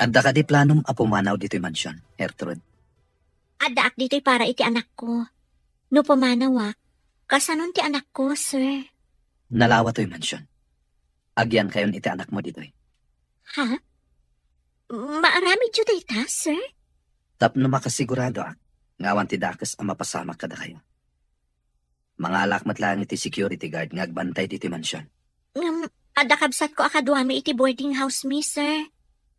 Adda ka di planom a pumanaw dito yung mansyon, Gertrude. Adaak dito'y para iti anak ko. No pamanawak, kasanon ti anak ko, sir. Nalawa to yung mansyon. Agyan kayon iti anak mo dito eh. Ha? Maarami dyo data, sir? Tapno makasigurado ngawan ti dakas ang mapasamak kada kayo. Mga alakmat lang iti security guard nga agbantay dito yung mansyon. Adakabsat ko akaduami iti boarding house mi, sir.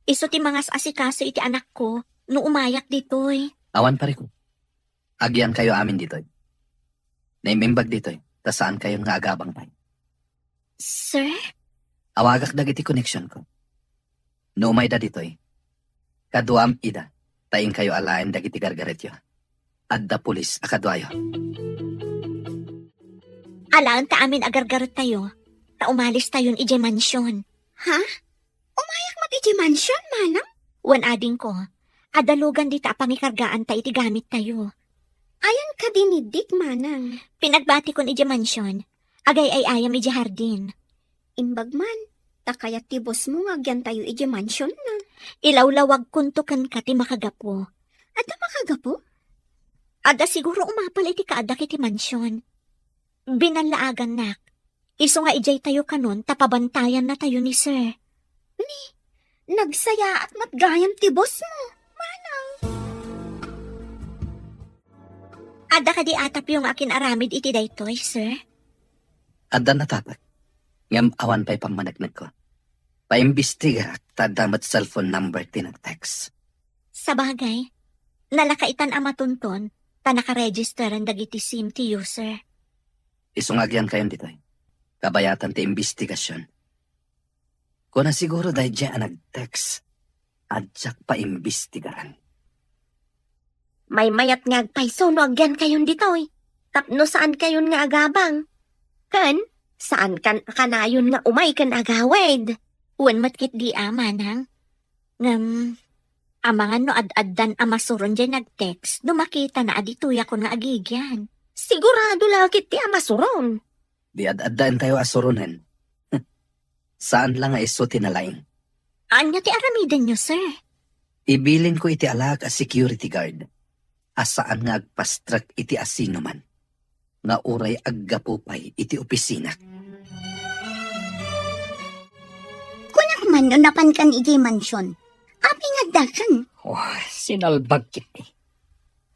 Iso ti mga asikaso iti anak ko, no umayak dito'y. Awan pare ko. Agyan kayo amin dito. Naimimbag dito. Ta saan kayo nga agabang pay. Sir? Awagak dagiti connection ko. No umay da dito. Kaduam ida. Taing kayo alain dagiti gargaretyo. Adda pulis akadwayo. Alaan ta amin agargarot tayo. Ta umalis tayon ije mansyon. Ha? Umayak mat ije mansyon, manang? Wan ading ko. Adalugan di ta pangikargaan ta iti gamit tayo. Ayan ka dinidik, manang. Pinagbati kon ije mansyon. Agay ay ayam ije hardin. Imbagman, takayat ti boss mo agyan tayo ije mansyon na. Ilawlawag kuntukan ka ti makagapo. Ada makagapo? Ada siguro umapal iti kaadak iti mansyon. Binalaagan nak. Iso nga ijay tayo kanon tapabantayan na tayo ni sir. Nagsaya at matgayam ti boss mo. Ada ka di atap yung akin aramid iti daytoy, sir? Adda natapat. Ngam awan pa'y pamanagnag ko. Paimbestiga tadamat cellphone number tinag-text. Sa bagay, nalakaitan ang matunton, ta nakaregister ang dagiti SIM ti user. Isungagyan kayon dito. Kabayatan ti imbestigasyon. Kung na siguro dahil dyan ang nag-text, adyak pa imbestigaran. May mayat nga agpaiso no agyan kayon ditoy. Tapno saan kayon nga agabang? Kan, saan kan kanayon nga umay kan agawid? Uwan matkit di amanang. Ngam, amangan no ad-addan amasuron dyan nag-text, dumakita na aditoy ako nga agigyan. Sigurado lakit ti amasuron. Di ad-addaan tayo asurunan. Saan lang nga iso tinalaing? Anya ti aramidan nyo, sir? Ibilin ko iti alag as security guard. Asaan nga agpastrak iti asino man. Nga uray aggapupay iti opisina. Kunak man no napan kan iti mansyon. Api nga dakan. Oh, sinalbag kit ni.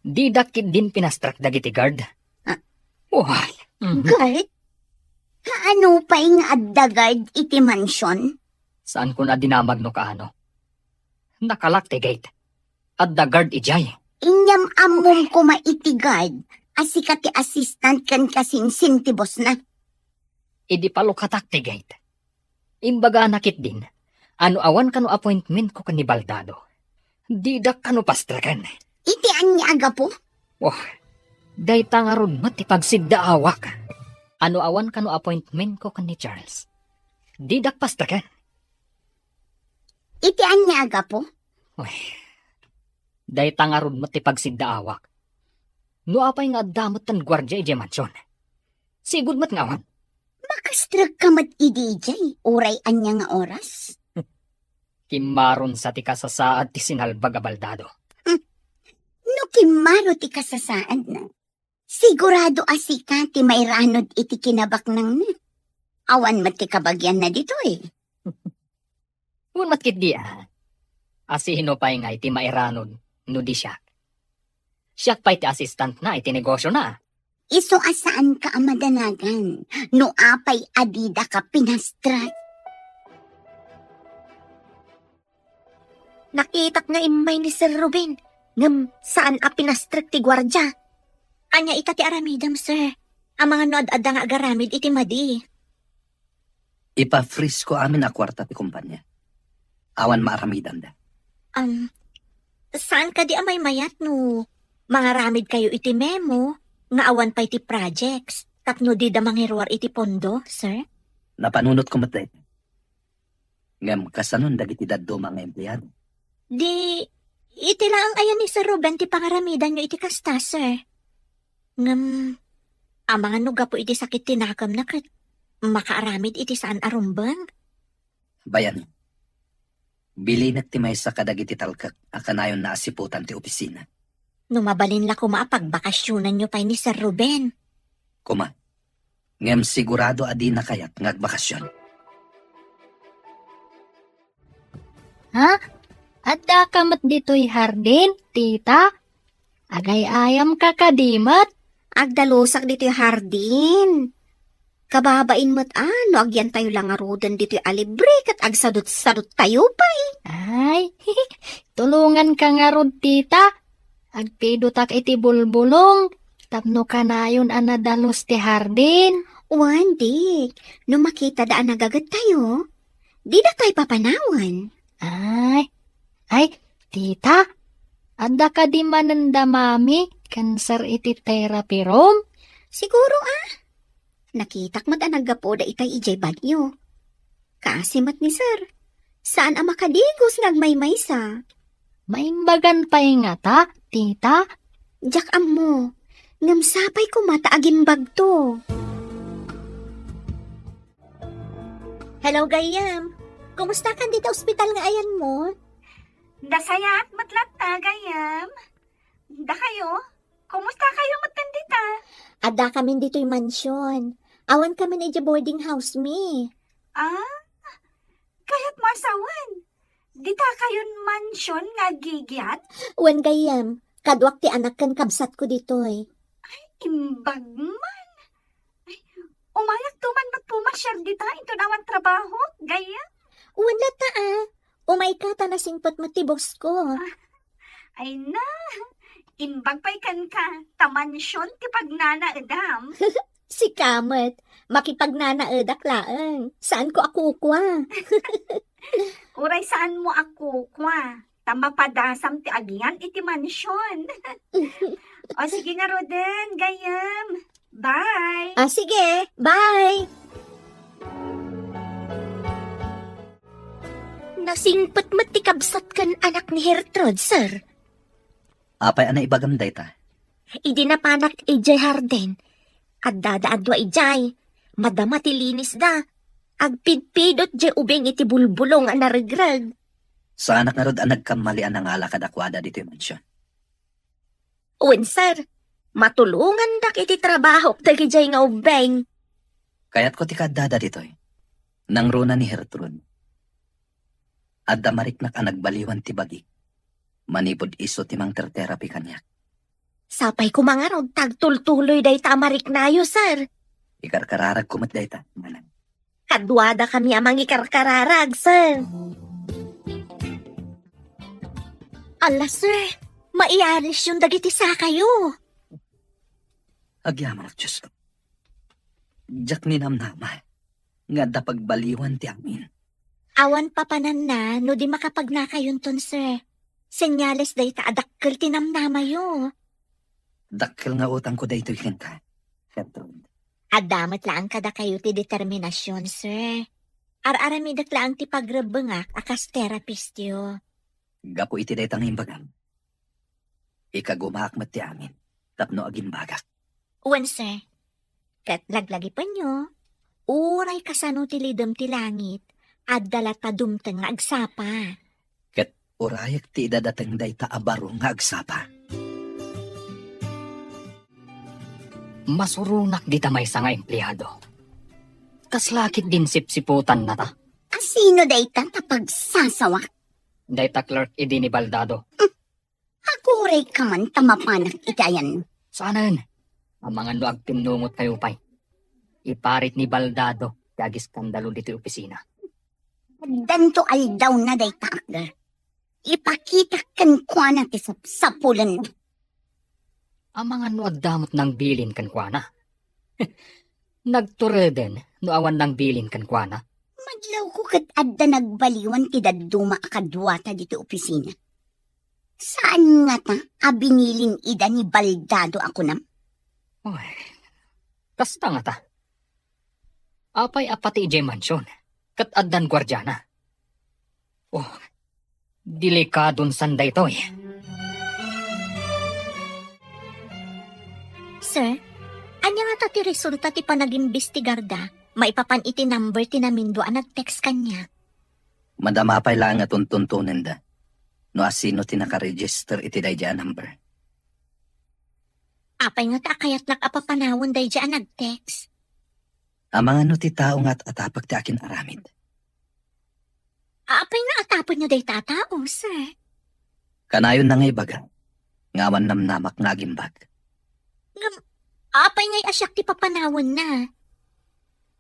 Di dakit din pinastrak dagiti guard. Oh, Guard? Kaano pa nga adda guard iti mansyon? saan ko na dinamag no kaano? Nakalak ti gate. At the guard ijay. Inyam amom ko maiti guard. Asika ti assistant kan kasinsin ti boss na. Idi palukatak ti gate. Imbaga nakit din. Ano awan kano appointment ko kani Baldado. Didak kano pastrakan. Iti anya aga po? Oh, day tangaron mo ti pagsigdaawak. Ano awan kano appointment ko kani Charles. Didak pastrakan. Iti anya aga po? Uy, day tangaron mo ti pagsigdaawak. No apay nga damot tan gwardya ije mansyon. Sigud mat ngawan. Makastrag ka mat idijay. Uray anya nga oras? Kimaron sa ti kasasaad ti sinalbag a Baldado. No kimaro ti kasasaan na. Sigurado asika ti mairanod iti kinabak nang na. Awan mat ti kabagyan na dito eh. Ngun matkit di asihino pa'y nga iti mairanod no di siyak. Siyak pa'y ti assistant na iti negosyo na. Iso asaan ka amadanagan. No apay adida ka pinastrat. Nakitak nga imay ni Sir Ruben. Ngam, saan a pinastrik ti gwardya? Anya ita ti aramidam, sir. Ang mga noad-ada nga agaramid iti madi. Ipa-freeze ko amin a kwarta ti kumpanya. Awan maaramidan da. Saan ka di amay mayat no? Mga ramid kayo iti memo, nga awan pa iti projects, tapno di da mangirwar iti pondo, sir? Napanunot ko matay. Ngam kasanon dagiti daddo mga empleyado. Di, iti lang ayan ni Sir Ruben ti pangaramidan nyo iti kasta, sir. Ngam, ang mga nuga po iti sakit tinakam na kat makaaramid iti saan arumbang. Bayan, bilinat ti may sa kadagiti talkak akanayon na asiputan ti opisina. Numabalin la ko maapagbakasyonan nyo pa ni Sir Ruben. Kuma, ngem sigurado adi na kayat ngagbakasyon. Ha? Adda kamat dito'y hardin, tita? Agay ayam ka kadimat? Agdalusak dito hardin. Kababain mo't agyan tayo lang arudan dito alibre kat agsadot-sadot tayo pa. Ay, tulungan ka nga rod, tita. Agpidutak iti bulbulong. Tapno ka na yun anadalos ti hardin. Wandik, no makita daan nagagat tayo, di na tayo papanawan. Ay, tita. Adda ka di mananda mami, cancer iti therapy room? Siguro nakitak mat anagapo da itay ijay badyo. Kaasimat ni sir, saan ang makadigos nagmaymaysa? Maimbagan pa'y nga ta, tita. Jak mo, ngamsapay ko mataagimbag to. Hello, Gayam. Kumusta ka dito ospital nga ayan mo? Dasaya at matlata, gayam. Da kayo? Kumusta kayo matandita? Ada kami dito'y mansyon. Awan kami na boarding house mi. Kaya't masawan. Dita kayon mansyon nga gigyat? Wan Gayam, kadwak ti anak kan kabsat ko dito'y. Imbag man. Ay, umayak tuman ba't pumasyar dita? Ito naman trabaho, gayam. Wala ta umay ka ta na singpot matibos ko. Ay na, imbag pa'y kan ka, tamansyon ti pagnana edam. Si Kamat, makipagnanaedak laang. Saan ko ako kwa? Uray saan mo ako kwa? Tamapadasam ti agyan iti mansyon. O sige nga Roden, gayam. Bye! Sige, bye! Nasingpot matikabsat kan anak ni Hertrud, sir. Apay ana ibagam dayta. Idi na panak ijay harden. At dadaadwa ijay. Madama ti linis da. Agpidpidot jay ubeng iti bulbulong ang narigrag. Sa anak na rod ang nagkamalian ng alakad akwada dito yung mansyon. Uwin, sir. Matulungan dak iti trabaho dagi jay nga ubeng. Kaya't ko ti kadada dito nang runa ni Hertrude. At damariknak ang nagbaliwan ti bagi. Manipod iso ti mang therapy kanyak. Sapay ko mga rod, tagtultuloy day tamarik nayo, sir. Ikarkararag kumat dayta. Manang. Kadwada kami amang ikarkararag, sir. Ala, sir. Maialis yung dagiti sa kayo. Agyaman ak Diyos ko. Diyak ni namnama. Nga da pagbaliwan ti amin. Awan papanan na, no di makapagnakayon ton, sir. Senyales day ta adakkel tinamnama yo. Dakkel nga utang ko dayto ikin ka. Hertrude. Adamat lang kada kayo ti determinasyon, sir. Ar-aramidak lang ti pagrebengak akas therapist yo. Gapo iti daytang imbagan. Ikagumaak mat ti amin. Tapno agin bagak. Uwan, sir. Kat laglagi pa nyo. Uray kasano ti lidem ti langit. At dalata dumteng nga agsapa. Ket urayak ti idadateng dayta abaro nga agsapa. Masurunak di ta may sa nga empleyado. Kaslakit din sipsiputan na ta. Asino dayta tapagsasawa? Dayta clerk idi ni Baldado. Akuray ka man tamapanak itayan. Saanan? Ang mga no agtinungot kayo pa'y. Iparit ni Baldado kagi skandalo dito opisina. Danto aldaw na dayta akda. Ipakita kan kwa na ti sapulan na. Ang mga no agdamot ng bilin kan kuana. Nagtureden no awan ng bilin kan kuana. Madlaw ko kat adda nagbaliwan ti daduma akadwata dito opisina. Saan nga ta abinilin ida ni Baldado ako nam? Uy, kasta nga ta. Apay apati ijay mansyon, kat addan gwardyana. Oh, delikadon sanday to eh. Sir, anya nga ta ti resulta ti panag-imbestigarda, maipapan iti number ti namindo ang nag-text kanya. Madamapay lang at tuntunan da. No asino ti nakaregister iti dayja number. Apay nga ta kayat nakapapanawon day dyan nag-text. Amang ano ti tao nga't atapag ti akin aramid. Apay nga atapon nyo day tatao, sir. Kanayon na ngay baga. Ngawan namnamak nga agimbag. Apay nga'y asyak ti papanawon na.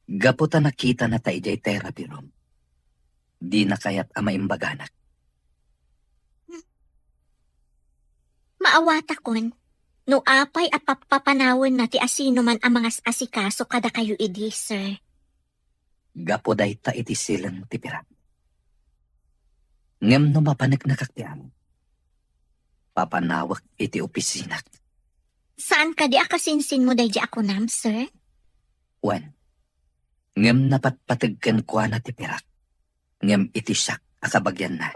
Gaputa nakita na tayo jay therapy room. Di na kaya't amaimbaganak. Maawata kon, no apay at papapanawon na ti asino man ang mga asikaso kada kayo idi, sir. Gapuday ta iti silang tipirat. Ngem no mapanagnak ti amin. Papanawak iti opisinak. Saan ka di akasinsin mo day di ako nam, sir? Wan. Ngem napatpatagkan kwa na tipirak. Ngem iti siyak akabagyan na.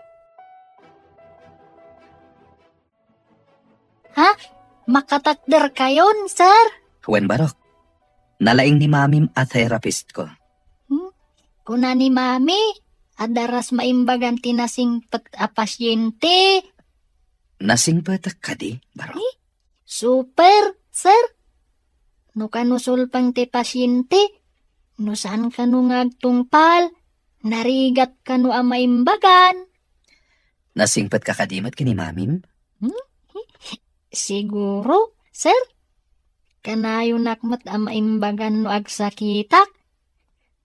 Makatakder kayon, sir. Wen barok. Nalaing ni mamim a therapist ko. Kuna ni mami, adaras maimbagan tinasingpet a pasyente. Nasingpatak ka di, barok. Super, sir. No kanusul pang ti pasyente, no saan ka no ngagtungpal, narigat ka no a maimbagan. Nasingpat ka kadimat kini mamim? Siguro, sir. Kanayo nakmat a maimbagan no agsakitak.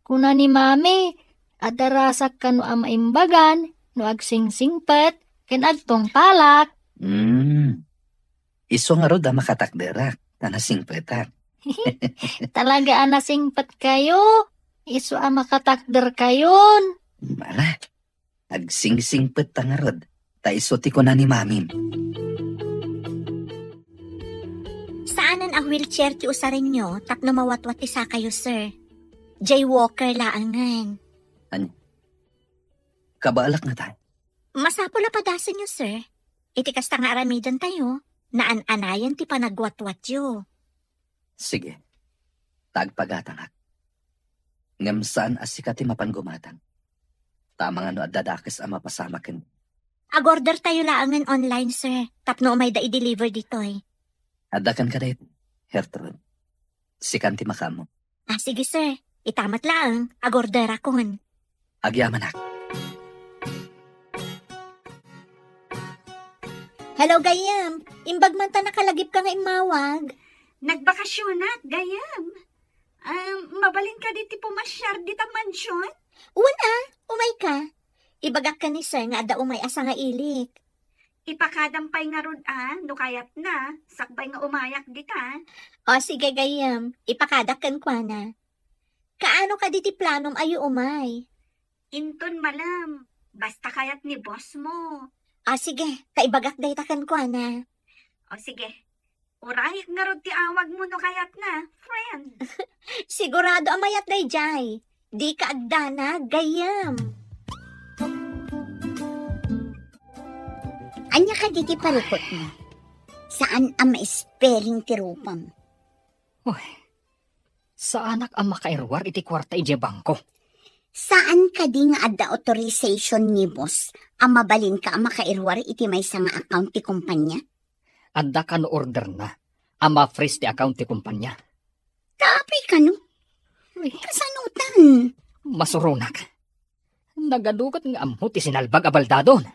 Kuna ni mami, adarasak ka no a maimbagan no agsingsingpet ken agtungpalak. Iso nga rod makatakderak. Tanasingpatak. Talaga anasingpet kayo. Iso a makatakder kayon. Mala. Agsingsingpet ta nga rod. Ta iso ti ko na ni mamim. Saanan ang wheelchair ti usarin nyo, tapno mawatwat isa kayo, sir. Jaywalker laangan. Kabaalak na tayo. Masapula padasan nyo, sir. Iti kasta nga aramidan tayo, naan-anayan ti panagwatwat yo. Sige. Tagpagatangak. Ngam saan asika ti mapanggumatan. Tama nga no at dadakis ang mapasamakin. Agorder tayo laangan online, sir. Tapno may da-i-deliver ditoy. Adakan ka dahit, Hertrude. Sikan ti makamo. Sige, sir. Itamat lang. Agorder akon. Agyamanak. Hello, Gayam. Imbag man ta nakalagip ka nga imawag. Nagbakasyonat, gayam. Mabalin ka diti pumasyar dita mansyon? Una, umay ka. Ibagak ka ni sir nga ada umay asa nga ilik. Ipakadampay nga rod no kayat na, sakbay nga umayak dita. O sige, Gayam. Ipakadakan kwa na. Kaano ka diti planom ayo umay? Inton malam, basta kayat ni boss mo. Sige. Kaibagak daytakan kwa na. O sige, urayak nga rod ti awag mo no kayat na, friend. Sigurado amayat day jay. Di ka agdana, Gayam. Anya ka diti parikot mo? Saan ang ma-spelling ti rupam? Uy, sa anak ang makairwar iti kwarta ije bangko. Saan ka di nga adda authorization ni boss ang mabalin ka ang makairwar iti may nga account ti kumpanya? Adda ka no order na. Ang ma-freeze ti account ti kumpanya. Tapay ka no? Uy, Kasanutan. masurunak. Nagadugat nga amho ti sinalbag a Baldadon.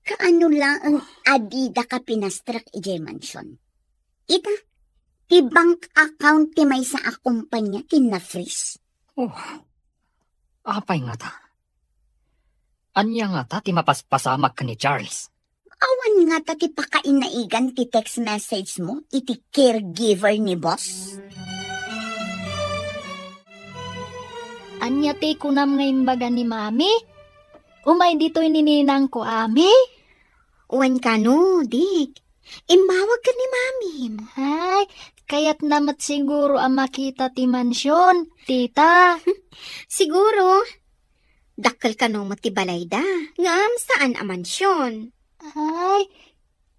Kaano lang ang adida ka pinastrak ije mansion? Ita, ti bank account ti may sa akumpanya kin-freeze. Oh, apay nga ta. Anya nga ta ti mapaspasamag ka ni Charles. Awan nga ta ti pakainaigan ti text message mo iti caregiver ni boss. Anya ti kunam nga imbagan ni mami? Umay dito'y nininang ko, ami? Wan ka no, dik. Imawag ka ni mami. Ay, kaya't namat siguro ang makita ti mansyon, tita. Siguro. Dakkel ka no matibalay da. Ngam saan a mansyon? Ay,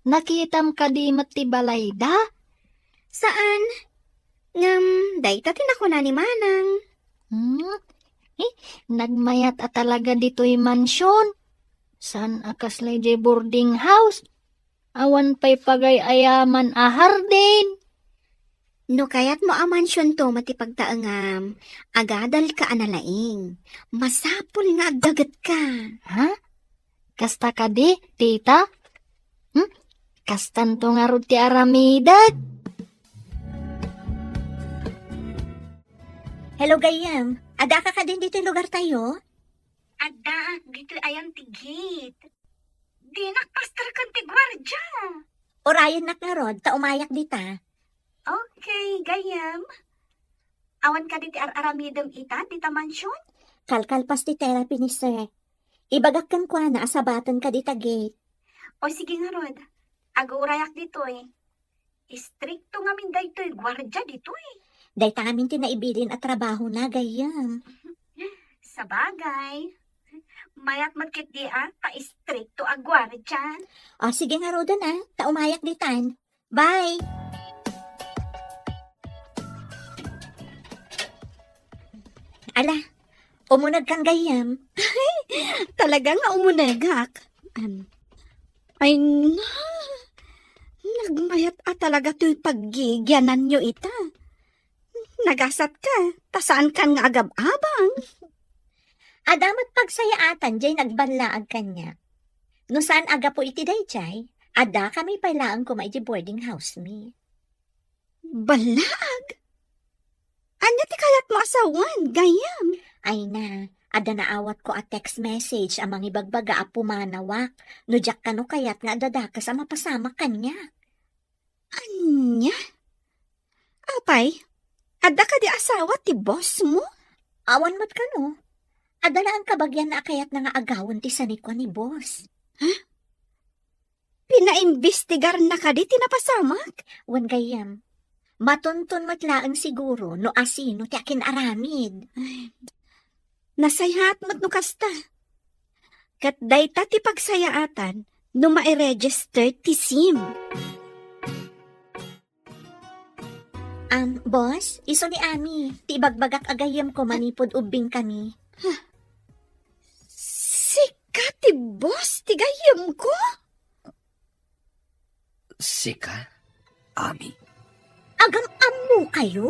nakitam ka di mati balay da. Saan? Ngam, dayta tinako na ni Manang. Nagmayat at talaga dito'y mansyon. San akaslay di boarding house? Awan pa'y pagay ayaman ahar din. No kayat mo a mansyon to matipagtaangam. Agadal ka analaing. Masapul nga agdagat ka. Ha? Kasta ka di, tita? Kastan to nga ro ti aramidad. Hello gayam. Ada ka din dito yung lugar tayo? Ada, dito ayan tigit. Di nakpastar kang tigwardya. Orayan nak nga rod, ta umayak dita. Okay, gayam. Awan ka diti aramidam ita, dita mansyon? Kalkalpas ti therapy ni sir. Ibagak kan kwa na asabatan ka dita gate. O sige nga rod, agaurayak dito eh. Istrikto nga min daytoy gwardya dito eh. Day ta amin tinaibilin at trabaho na gayam. Sa bagay. Mayat magkit di pa-istrikto ang gwardya. O sige nga roda na, ta umayak ditan. Bye! Ala, umunag kang gayam. Talaga nga umunagak. Ay na, nagmayat talaga to'y paggigyanan nyo ita. Nagasat ka, tasaan kan nga agab-abang. Adamat pagsayaatan, jay nagbanlaag kanya. No saan aga po iti day, jay? Ada kami pailaan ko may boarding house mi. Balag? Anya ti kayat mo asawan, gayam? Ay na, ada naawat ko a text message amang ibagbaga a pumanawak. No jak ka no kayat nga dadakas a mapasama kanya. Anya? Apay, ada ka di asawa ti boss mo? Awan mat ka no. Adala ang kabagyan na akayat na nga agawon ti sanikwa ni boss. Ha? Pinaimbestigar na ka di tinapasamak? Wan gayam. Matuntun matlaang siguro no asino ti akin aramid. Nasayat mat no kasta. Kat dayta ti pagsayaatan no ma-register ti SIM. Boss, iso ni Ami. Ti bagbagak agayam ko manipod ubing kami. Sika ti boss, ti gayam ko? Sika? Ami? Agam-amu kayo?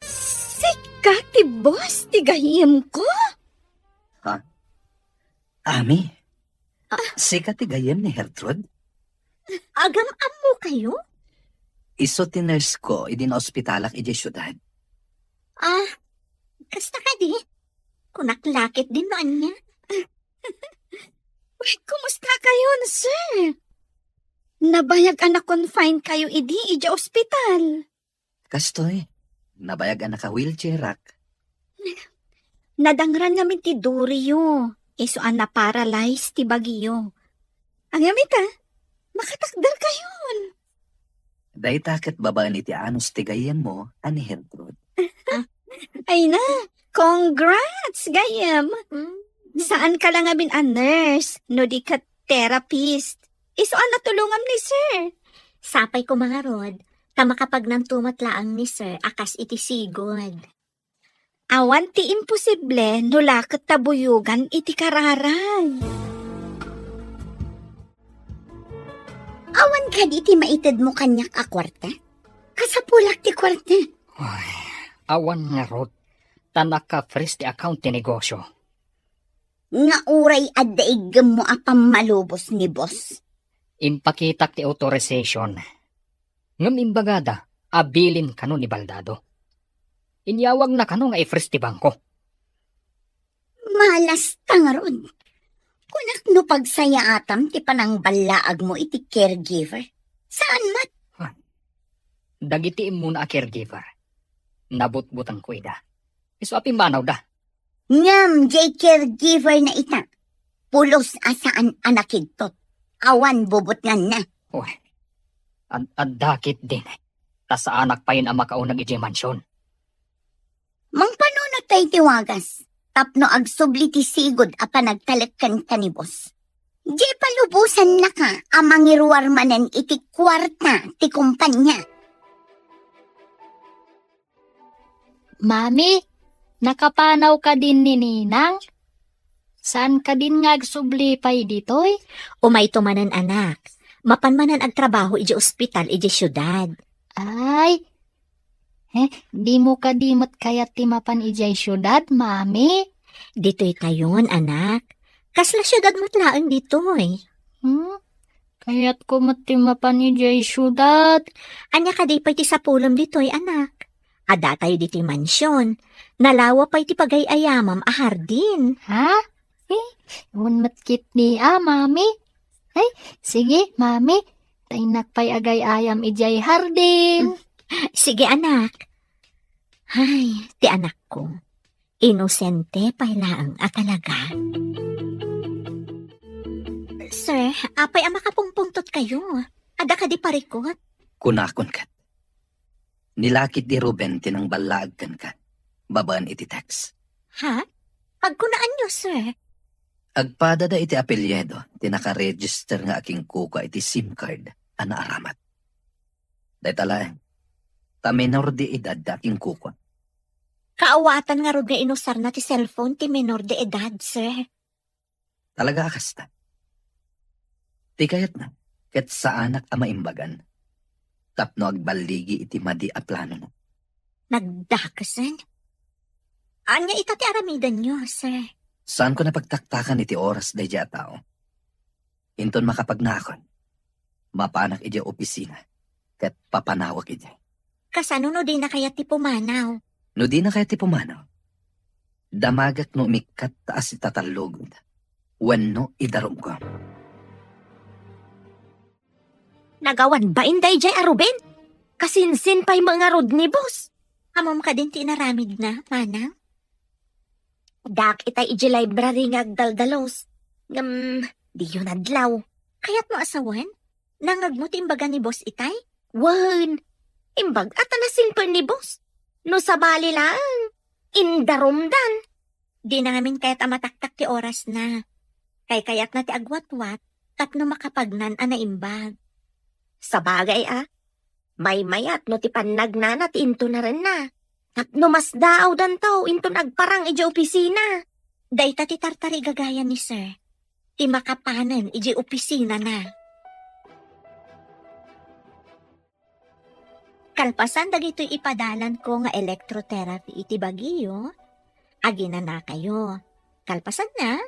Sika ti boss, ti gayem ko? Ami? Sika ti gayem ni Gertrude? Agam-amu kayo? Iso ti nurse ko, idin ospitalak iti syudad. Kasta ka di? Kunaklakit din no anya. Uy, kumusta kayo, sir? Nabayag anak confine kayo iji ospital. Kastoy, nabayag ang naka-wheelchair rack. Nadangran ngamin ti Dorio. Iso an na-paralyze ti Bagyo. Ang yamita, makatakdar kayon. Day takit babaan iti anos ti gayem mo, ani Gertrude. Ay na, congrats, gayam. Saan ka lang amin a nurse, no di ka therapist? Iso an natulungan ni sir. Sapay ko mga rod, tama kapag nang tumatlaang ni sir, akas iti sigod. Awan ti imposible, no lakot tabuyugan iti kararay. Awan ka di ti maitid mo kanyak a kwarta? Kasapulak ti kwarta. Awan nga rod, tanak ka fresh ti account ti negosyo. Nga uray at daigam mo apang malubos ni boss. Impakitak ti authorization. Ngam imbagada, abilin kano ni Baldado. Inyawag na kano nga i-fresh ti bangko. Malas tangarod. Kunak no pagsaya atam ti panang balaag mo iti caregiver. Saan mat? Dagitiin muna a caregiver. Nabut-butan ko ida. Iso api manaw da. Ngam jay caregiver na ita. Pulos asaan anakidtot. Awan bubot nga na. Uy, dakit din. Tas sa anak pa yun ang makaunag iti mansyon. Mang panunot tayo tiwagas. Tapno agsubli ti sigod a panagtalagkan ka ni boss. Di palubusan na ka amang iruwar manen iti kwarta ti kumpanya. Mami, nakapanaw ka din ni Ninang? Saan ka din nga agsubli pa'y ditoy? Umay tumanan anak. Mapanmanan ag trabaho iji ospital iji syudad. Ay, di mo ka dimot kayat ti mapan ijay syudad, mami. Dito'y tayon, anak. Kasla syudad mo't laang dito'y. Kayat ko mati mapan ijay syudad. Anya ka di pa'y ti sapulom dito'y, anak. Ada tayo dito'y mansyon. Nalawa pa'y ti pagayayamam a hardin. Ha? Un matkit ni mami. Ay, sige, mami. Tay nakpay agay ayam ijay hardin. Sige, anak. Ay, ti anak ko. Inosente pa'y laang a talaga. Sir, apay ang makapungpungtot kayo. Ada ka di parikot. Kunakon kat. Nilakit di Ruben tinang balaag kan ka. Babaan iti text. Ha? Pagkunaan niyo, sir. Agpada da iti apelyedo, tinaka-register nga aking kuka iti SIM card, ana aramat. Dahil talaang, ta menor di edad da aking kuka. Kaawatan nga rod nga inusar na ti cellphone ti menor de edad, sir. Talaga akasta. Ti kayat na, ket sa anak a maimbagan, tapno agbaligi iti madi a plano na. Nagdakasan? Anya ita ti aramidan niyo, sir. Saan ko napagtaktakan iti oras da iti tao? Inton makapagnakon, mapanak iti opisina, ket papanawag iti. Kasano no di na kaya ti pumanaw? No di na kaya ti pumanaw, damagak no umikat taas itatalugod, wenno idarom ko. Nagawan ba inday jay aruben? Kasinsin pa'y mga rod ni boss. Amam ka din ti inaramid na, manang. Dak itay iji library nga agdaldalos. Di yun adlaw. Kaya't mo asawan? Nangag mo timbaga ni boss itay? Wan! Imbag at anasin pa ni boss. No sabali lang. Indarumdan. Di na namin kaya't amataktak ti oras na. Kayat na ti agwatwat, tapno makapagnan anaimbag. Sa bagay may mayat no ti pannagnanat into na rin na. Tapno mas daaw dantaw into nagparang iji opisina. Dayta ti tartari gagaya ni sir. Ti makapanan iji opisina na. Kalpasan dagito'y ipadalan ko nga electrotherapy iti Baguio. Agina na kayo. Kalpasan na,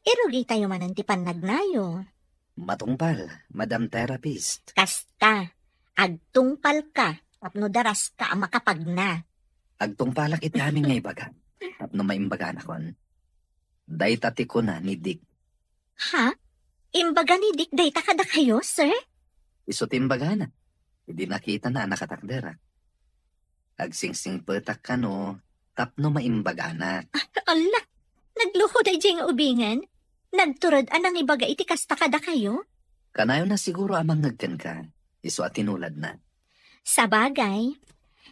irugi tayo manan ti pannagnayo. Matungpal, Madam Therapist. Kasta, agtungpal ka, tapno daras ka ang makapagna. Agtungpalak iti amin nga ibaga. Tapno maimbaga na kon. Daytati ko na ni Dick. Ha? Imbaga ni Dick dayta kada kayo, sir? Iso timbaga na. Hindi nakita na nakatakdera. Agsingsing petak ka no, tapno maimbaga na. Ala, nagluhod ay nga ubingan. Nagturod anang ibaga iti kasta kada kayo? Kanayo na siguro amang nagkan ka. Iso at tinulad na. Sa bagay,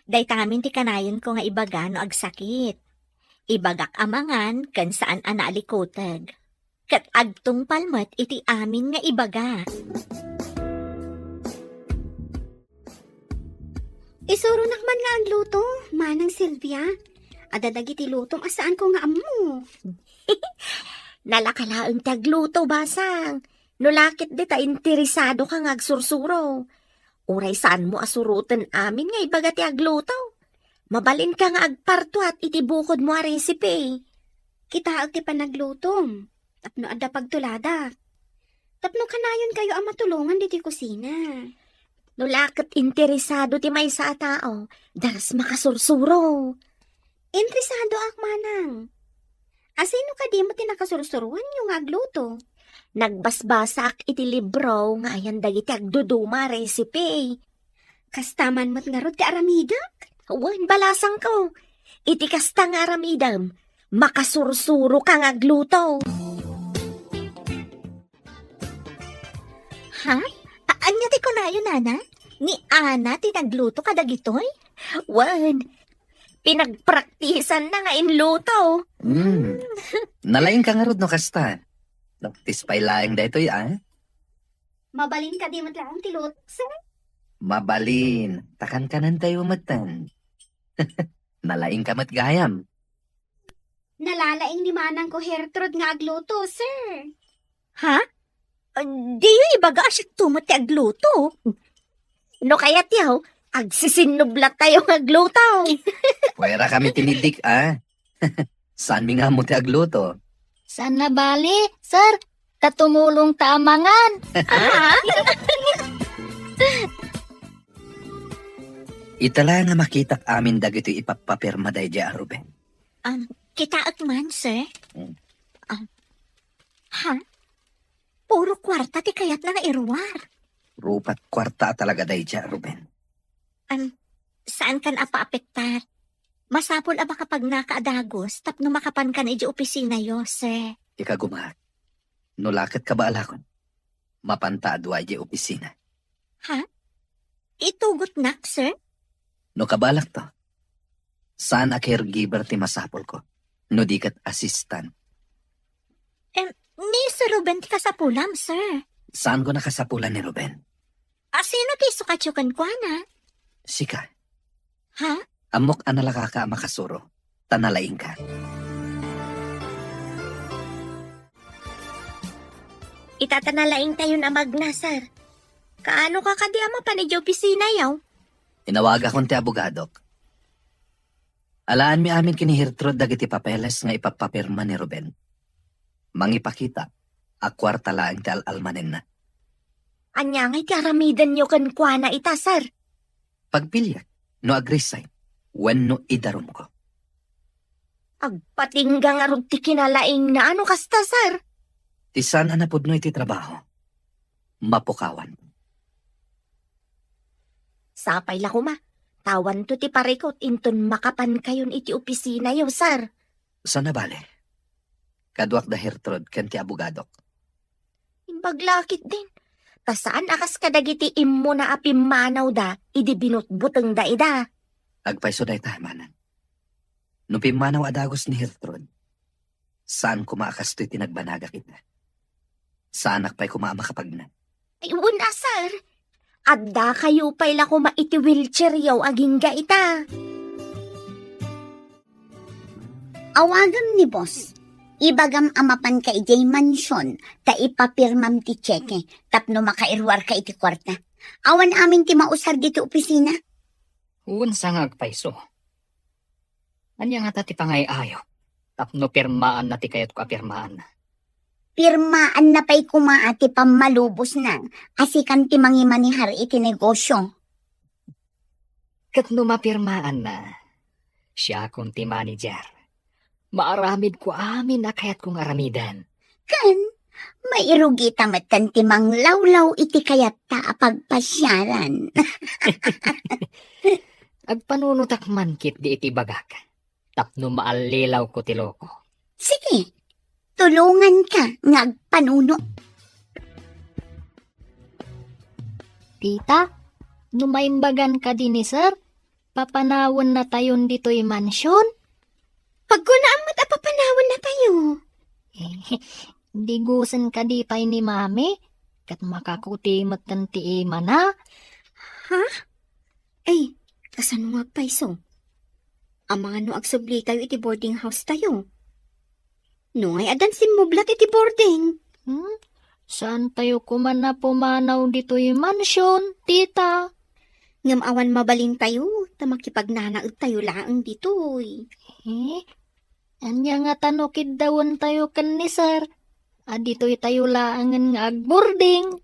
dayta amin ti kanayon ko nga ibaga no agsakit. Ibagak amangan kan saan analikotag. Kat agtung palmat iti amin nga ibaga. Isuro nakman nga ang luto, manang Silvia. Adadag iti lutom asaan ko nga amo. Nalakalaang tagluto basang. Nulakit di ta interesado ka nga agsursuro. Uray saan mo asurutan amin nga ibaga ti agluto. Mabalin ka nga agparto at itibukod mo a recipe. Kita ag ti panaglutom. Tapno adda pagtulada. Tapno kanayon kayo ang matulungan di ti kusina. Nulakit interesado ti may sa tao. Daras makasursuro. Interesado ak manang. Asino ka di mo tinakasursuruan yung agluto? Nagbasbasak iti libro nga ayan dagiti agduduma recipe. Kastaman mo't nga rod ti aramidak? Wan balasang ko. Iti kasta nga aramidam. Makasursuro kang agluto. Ha? Anya ti ko na yun, Nana? Ni Ana, tinagluto ka dagitoy? Wan, pinagpraktisan na nga inluto. Nalaing ka nga rod no kasta. Tispay laing da ito'y Mabalin ka di matlaang tilot, sir. Mabalin. Takan ka nan tayo matan. Nalaing ka matgayam. Nalalaing ni manang ko Hertrud nga agluto, sir. Ha? Di yung ibaga asya tumot ti agluto. No kaya tiyaw, agsisinublat tayo ng agluto. Pwera kami tinidik Saan mi nga mo ti agluto? Saan na bali, sir? Tatumulong taamangan. Itala nga makitak amin dagito ipapapirma day di Ruben. Kita at man, sir. Hmm. Ha? Puro kwarta ti kayat na nga irwar. Rupat kwarta talaga day di Ruben. Saan kan apa-apektar? Masapol aba kapag nakaadagos, tapno makapan ka na iji opisina yo, sir. Ika gumahat. Nulakit ka ba alakon? Mapanta adwa di opisina. Itugot nak, sir? No kabalak to. Saan a caregiver ti masapol ko? No di kat assistant. Ni Sir Ruben ti kasapulam, sir. Saan ko nakasapulan ni Ruben? Sino ti sukatyukan kwa na? Sika. Ha? Amok analaka ka makasuro. Tanalaing ka. Itatanalaing tayo na magnasar. Kaano ka kadi ama pa ni opisina yaw? Inawaga kong ti abogadok. Alaan mi amin kini Hertrud dagiti papeles nga ipapapirma ni Ruben. Mangipakita, akwarta lang ti alalmanen na. Anya nga iti aramidan nyo kan kwa na ita, sir. Pagpilyak, no agresign, when no idarum ko. Agpatinggang arog ti kinalaing na ano kasta, sir. Tisan anapod no iti trabaho. Mapukawan. Sapay la kuma. Tawan to ti parikot inton makapan kayon iti opisina yo, sir. Sana bale? Kadwak da Hertrud ken ti abogadok. Imbaglakit din. Tasaan akas kadagiti immo na apimanaw da, idi binutbuteng da ida. Agpaiso day tamanan. No pimanaw adagos ni Hertrud, saan kumaakas to'y tinagbanaga kita? Saan akpay kumamakapagna? Ay, una, sir. Adda kayo pa'y la kuma iti wheelchair yaw aging ga ita. Awagam ni boss. Ibagam amapan ka ijay mansyon, ta ipapirmam ti tseke, tapno makairwar ka iti kwarta. Awan amin ti mausar dito opisina. Unsa nga agpaiso. Anya nga tati pangay ayo. Tapno pirmaan na ti kayat ko apirmaan na. Pirmaan na pa'y kumaati pamalubos na, asikan ti mangimanihar iti negosyo. Kat no mapirmaan na, siya akong ti manager. Maaramid ko amin na kayat kong aramidan. Kan, mairugi tamatan ti manglawlaw iti kayat ta apagpasyaran. Agpanunutak man kit di iti bagak. Tapno maalilaw ko ti loko. Sige, tulungan ka nga agpanuno. Tita, numaimbagan ka din ni sir? Papanawon na tayon dito'y mansyon? Pagkunaan mo't apapanawan na tayo. Di gusen ka di pa'y ni mami? Kat makakutimot ng tiima na? Ay, kasano nga paiso? Ang mga no agsubli tayo iti boarding house tayo. No ay adan simublat iti boarding. Saan tayo kuman na pumanaw dito'y mansyon, tita? Ngam awan mabalin tayo, tamakipagnanaag tayo laang ditoy. Anya nga tanokid dawon tayo kan ni sir. Dito'y tayo laangan nga agboarding.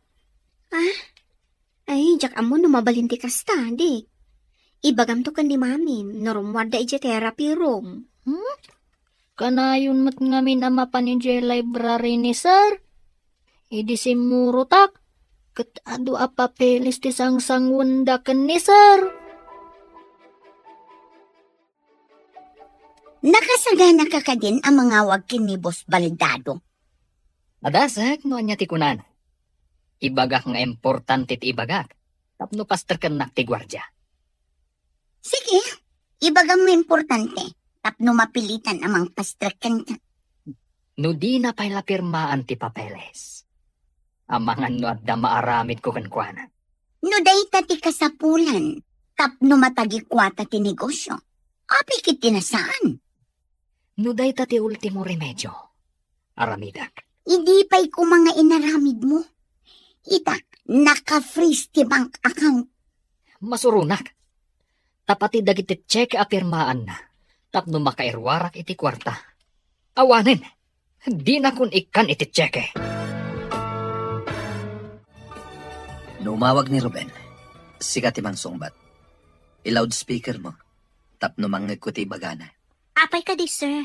Ay, jak amo no mabalin ti kasta, di. Ibagam to kan ni mami, norumwada iti therapy room. Kanayon mat ngamin ama pa ni library ni sir. Idi simurutak. Kat adu apapelis ti sangsangwanda kan ni sir. Nakasagana ka ka din ang mga wag kin ni Boss Baldado. Adasag no anya ti kunan. Ibagak nga importante ti ibagak. Tapno pastor kan ti gwardya. Sige, ibagang mo importante. Tapno mapilitan amang pastrakan ka. No di na pa'y lapirmaan ti papeles. Amangan no at da maaramid ko kankwana. No day ti kasapulan. Tapno matagikwata ti negosyo. Apikit tinasaan. No day ti ultimo remedyo. Aramidak. Hindi pa'y ko mga inaramid mo. Ita, naka-freeze ti bank account. Masurunak. Tapati dagiti check apirmaan na. Tapno makairwarak iti kwarta. Awanin. Di na kun ikan iti cheque. Numawag ni Ruben. Sikat imang sungbat. I-loudspeaker mo. Tapno mangag ko ti bagana. Apay ka di, sir.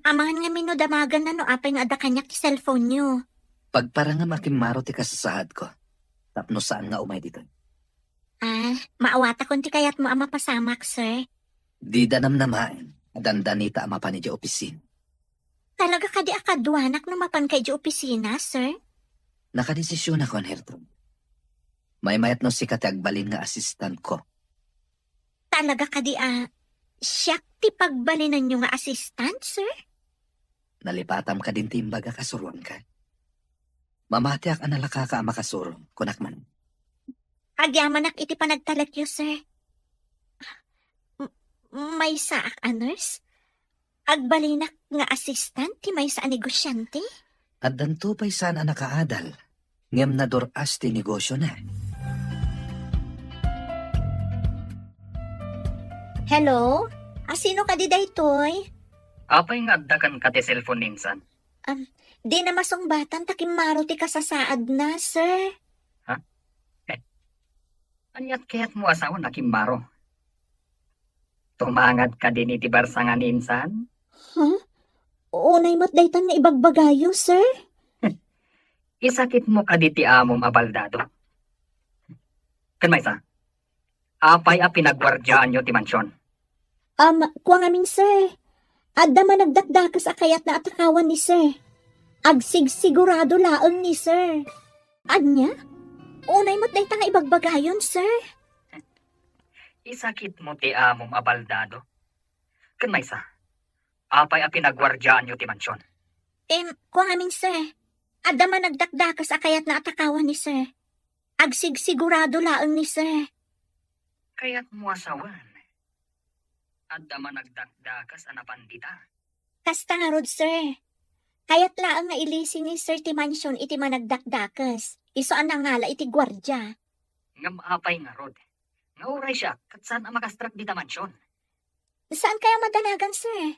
Amangan nga minudamagan na no apay nga ada kanyak ti cellphone nyo. Pagpara nga makimaro ti kasasahad ko. Tapno saan nga umay dito. Maawata kun ti kayat mo ama pasamak, sir. Di danam namain. Dandanita ama pa ni di opisin. Talaga ka di akadwanak no mapan kay di opisina, sir? Nakadesisyon ako, Hertrude. May mayat no si agbalin nga assistant ko. Talaga ka di siyak ti pagbalinan nyo nga assistant, sir? Nalipatam ka din timbaga kasuruan ka. Mamatiak analaka ka makasuro, kunak man. Agyamanak iti panagtalakyo, sir. May saak nurse? Agbalinak nga assistant ti may sa negosyante? At danto pa'y sana nakaadal. Ngem na doras ti negosyo na. Hello? Sino ka di daytoy? Apay nga addakan ka ti cellphone ninsan. Di na masungbatan takimaro ti kasasaad na, sir. Anyat kaya't mo asawa na kimbaro. Tumangad ka din iti barsangan ninsan? Unay mo't daytan nga ibagbagayo, sir. Isakit mo ka di ti amom abaldado. Kanmaysa, apay a pinagwardyaan nyo ti mansyon. Kuwang amin, sir. Adda managdakdakas akayat na atakawan ni sir. Agsigsigurado laeng ni sir. Anya? Unay mo't daytan nga ibagbagayon, sir. Isakit mo ti amom abaldado. Kanmaysa, apay a pinagwardyaan nyo ti mansyon. Kuwang amin, sir. Adda managdakdakas akayat na atakawan ni sir. Agsigsigurado laeng ni sir. Kaya't mo asawan. Adda managdakdakas anapandita. Kasta nga rod, sir. Kayat laang nga ilising ni sir ti mansyon iti managdakdakas. Iso ang nangala iti gwardya. Ngam apay nga rod. Nga uray siya, kat saan ang makastrak di ta mansyon? Saan kaya madanagan, sir?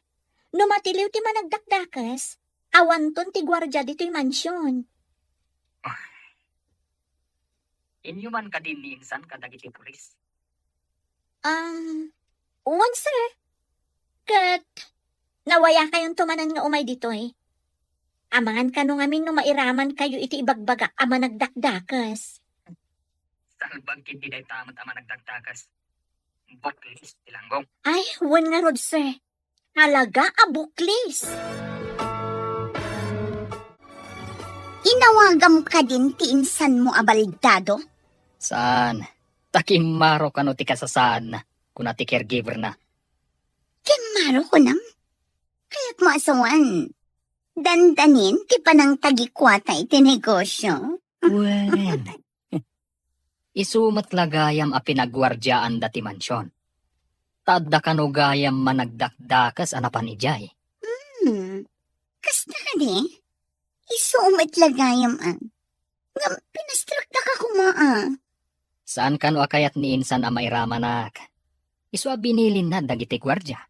Numatiliw ti managdakdakas, awanton ti gwardya dito'y mansyon. Inyo man ka din ni insan kadagiti pulis. Uwan, sir. Kat, nawaya kayong tumanan nga umay dito'y. Amangan ka nung amin no mairaman kayo iti ibagbaga ama nagdakdakas. Salbag kiti day tamat ama nagdagdagas. Buklis tilanggong. Ay, wan nga rod, sir. Halaga abuklis. Inawagam ka din ti insan mo abaldado. Saan? Takimaro ka no ti kasasaan na. Kuna ti caregiver na. Kimaro ko nam. Kaya't mo asawan. Dandanin ti panang tagikwata iti negosyo. Wen. Isumat lagayam a pinagwardyaan dati mansyon. Tadda ka no gayam managdakdakas anapan ijay. Kasta ka di? Isumat lagayam nga pinastrak na ka kumaa. Saan ka no akayat ni insan a mairamanak? Isu a binilin na dagiti gwardya.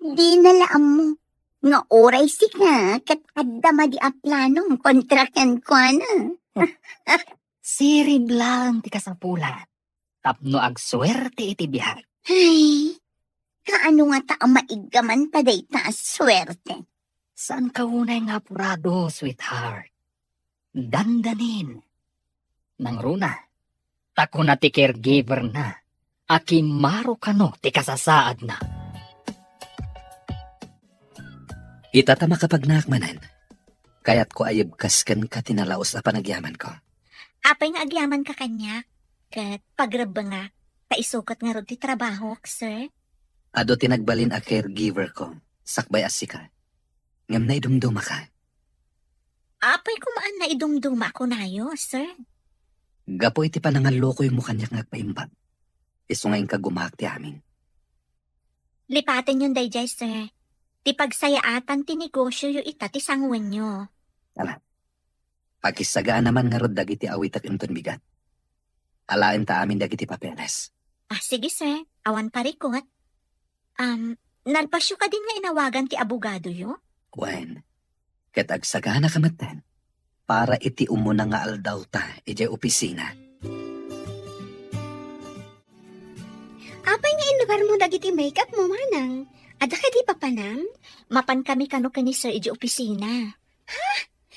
Di nalaam mo. Nga oray si ka, kat adda madi a planong kontrakan ko na. Sirib lang ti kasapulan. Tapno agswerte iti bihag. Ay, kaano nga ta ang maigaman pa day taas swerte. Saan ka unay nga apurado, sweetheart? Dandanin. Nang runa, tako na ti caregiver na. Akimaro ka no ti kasasaad na. Itatama kapag nakmanan. Kaya't ko ayib kaskan ka tinalaos na panagyaman ko. Apay nga agyaman ka kanya. Kat pagraba nga, taisukat nga ron ti trabaho, sir. Ado tinagbalin a caregiver ko. Sakbay asika. Ngam na idumduma ka. Apay kumaan na idumduma ako nayo, sir. Gapo iti panangalokoy mo kanyak ngagpaimbag. Iso ngayon ka gumahak ti amin. Lipatin yung dayjay, sir. Ti pagsayaatan ti negosyo yung ita ti sangwan nyo. Pakisagaan naman nga rod dagiti awit at inton bigat. Alain ta amin dagiti papeles. Sige, sir. Awan parikot. Nalpasyo ka din nga inawagan ti abogado yo? Wen, ket agsagana kamatan. Para iti umuna nga aldaw ta iti opisina. Apay nga inubar mo dagiti makeup mo, manang. Ada ka di pa panam? Mapan kami kano kani sir iti opisina. Ha?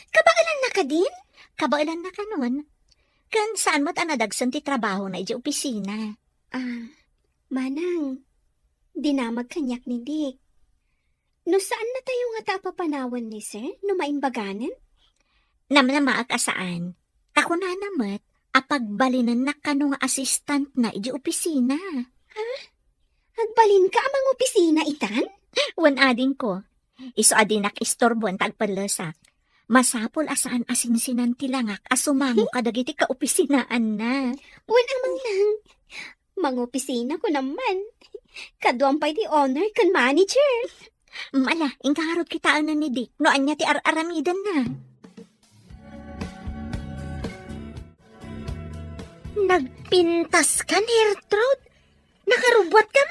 Kabailan na ka din? Kabailan na ka nun. Kan saan mo't anadagsan ti trabaho na iti opisina? Manang, dinamag kanyak ni Dick. No saan na tayo nga tapapanawan ni sir? No maimbaganan? Namnamaak asaan. Ako na namat, apagbalinan na kano nga assistant na iti opisina. Agbalin ka amang opisina itan? Wan ading ko. Iso adinak istorbon tagpalasak. Masapol asaan asinsinan tilangak asumango kadagiti ka opisinaan na. Wan amang lang. Mang opisina ko naman. Kaduampay ti owner kan manager. Mala, ingkaharot kitaan na ni Dick. No anya ti aramidan na. Nagpintas ka, Gertrude? Nakarubot ka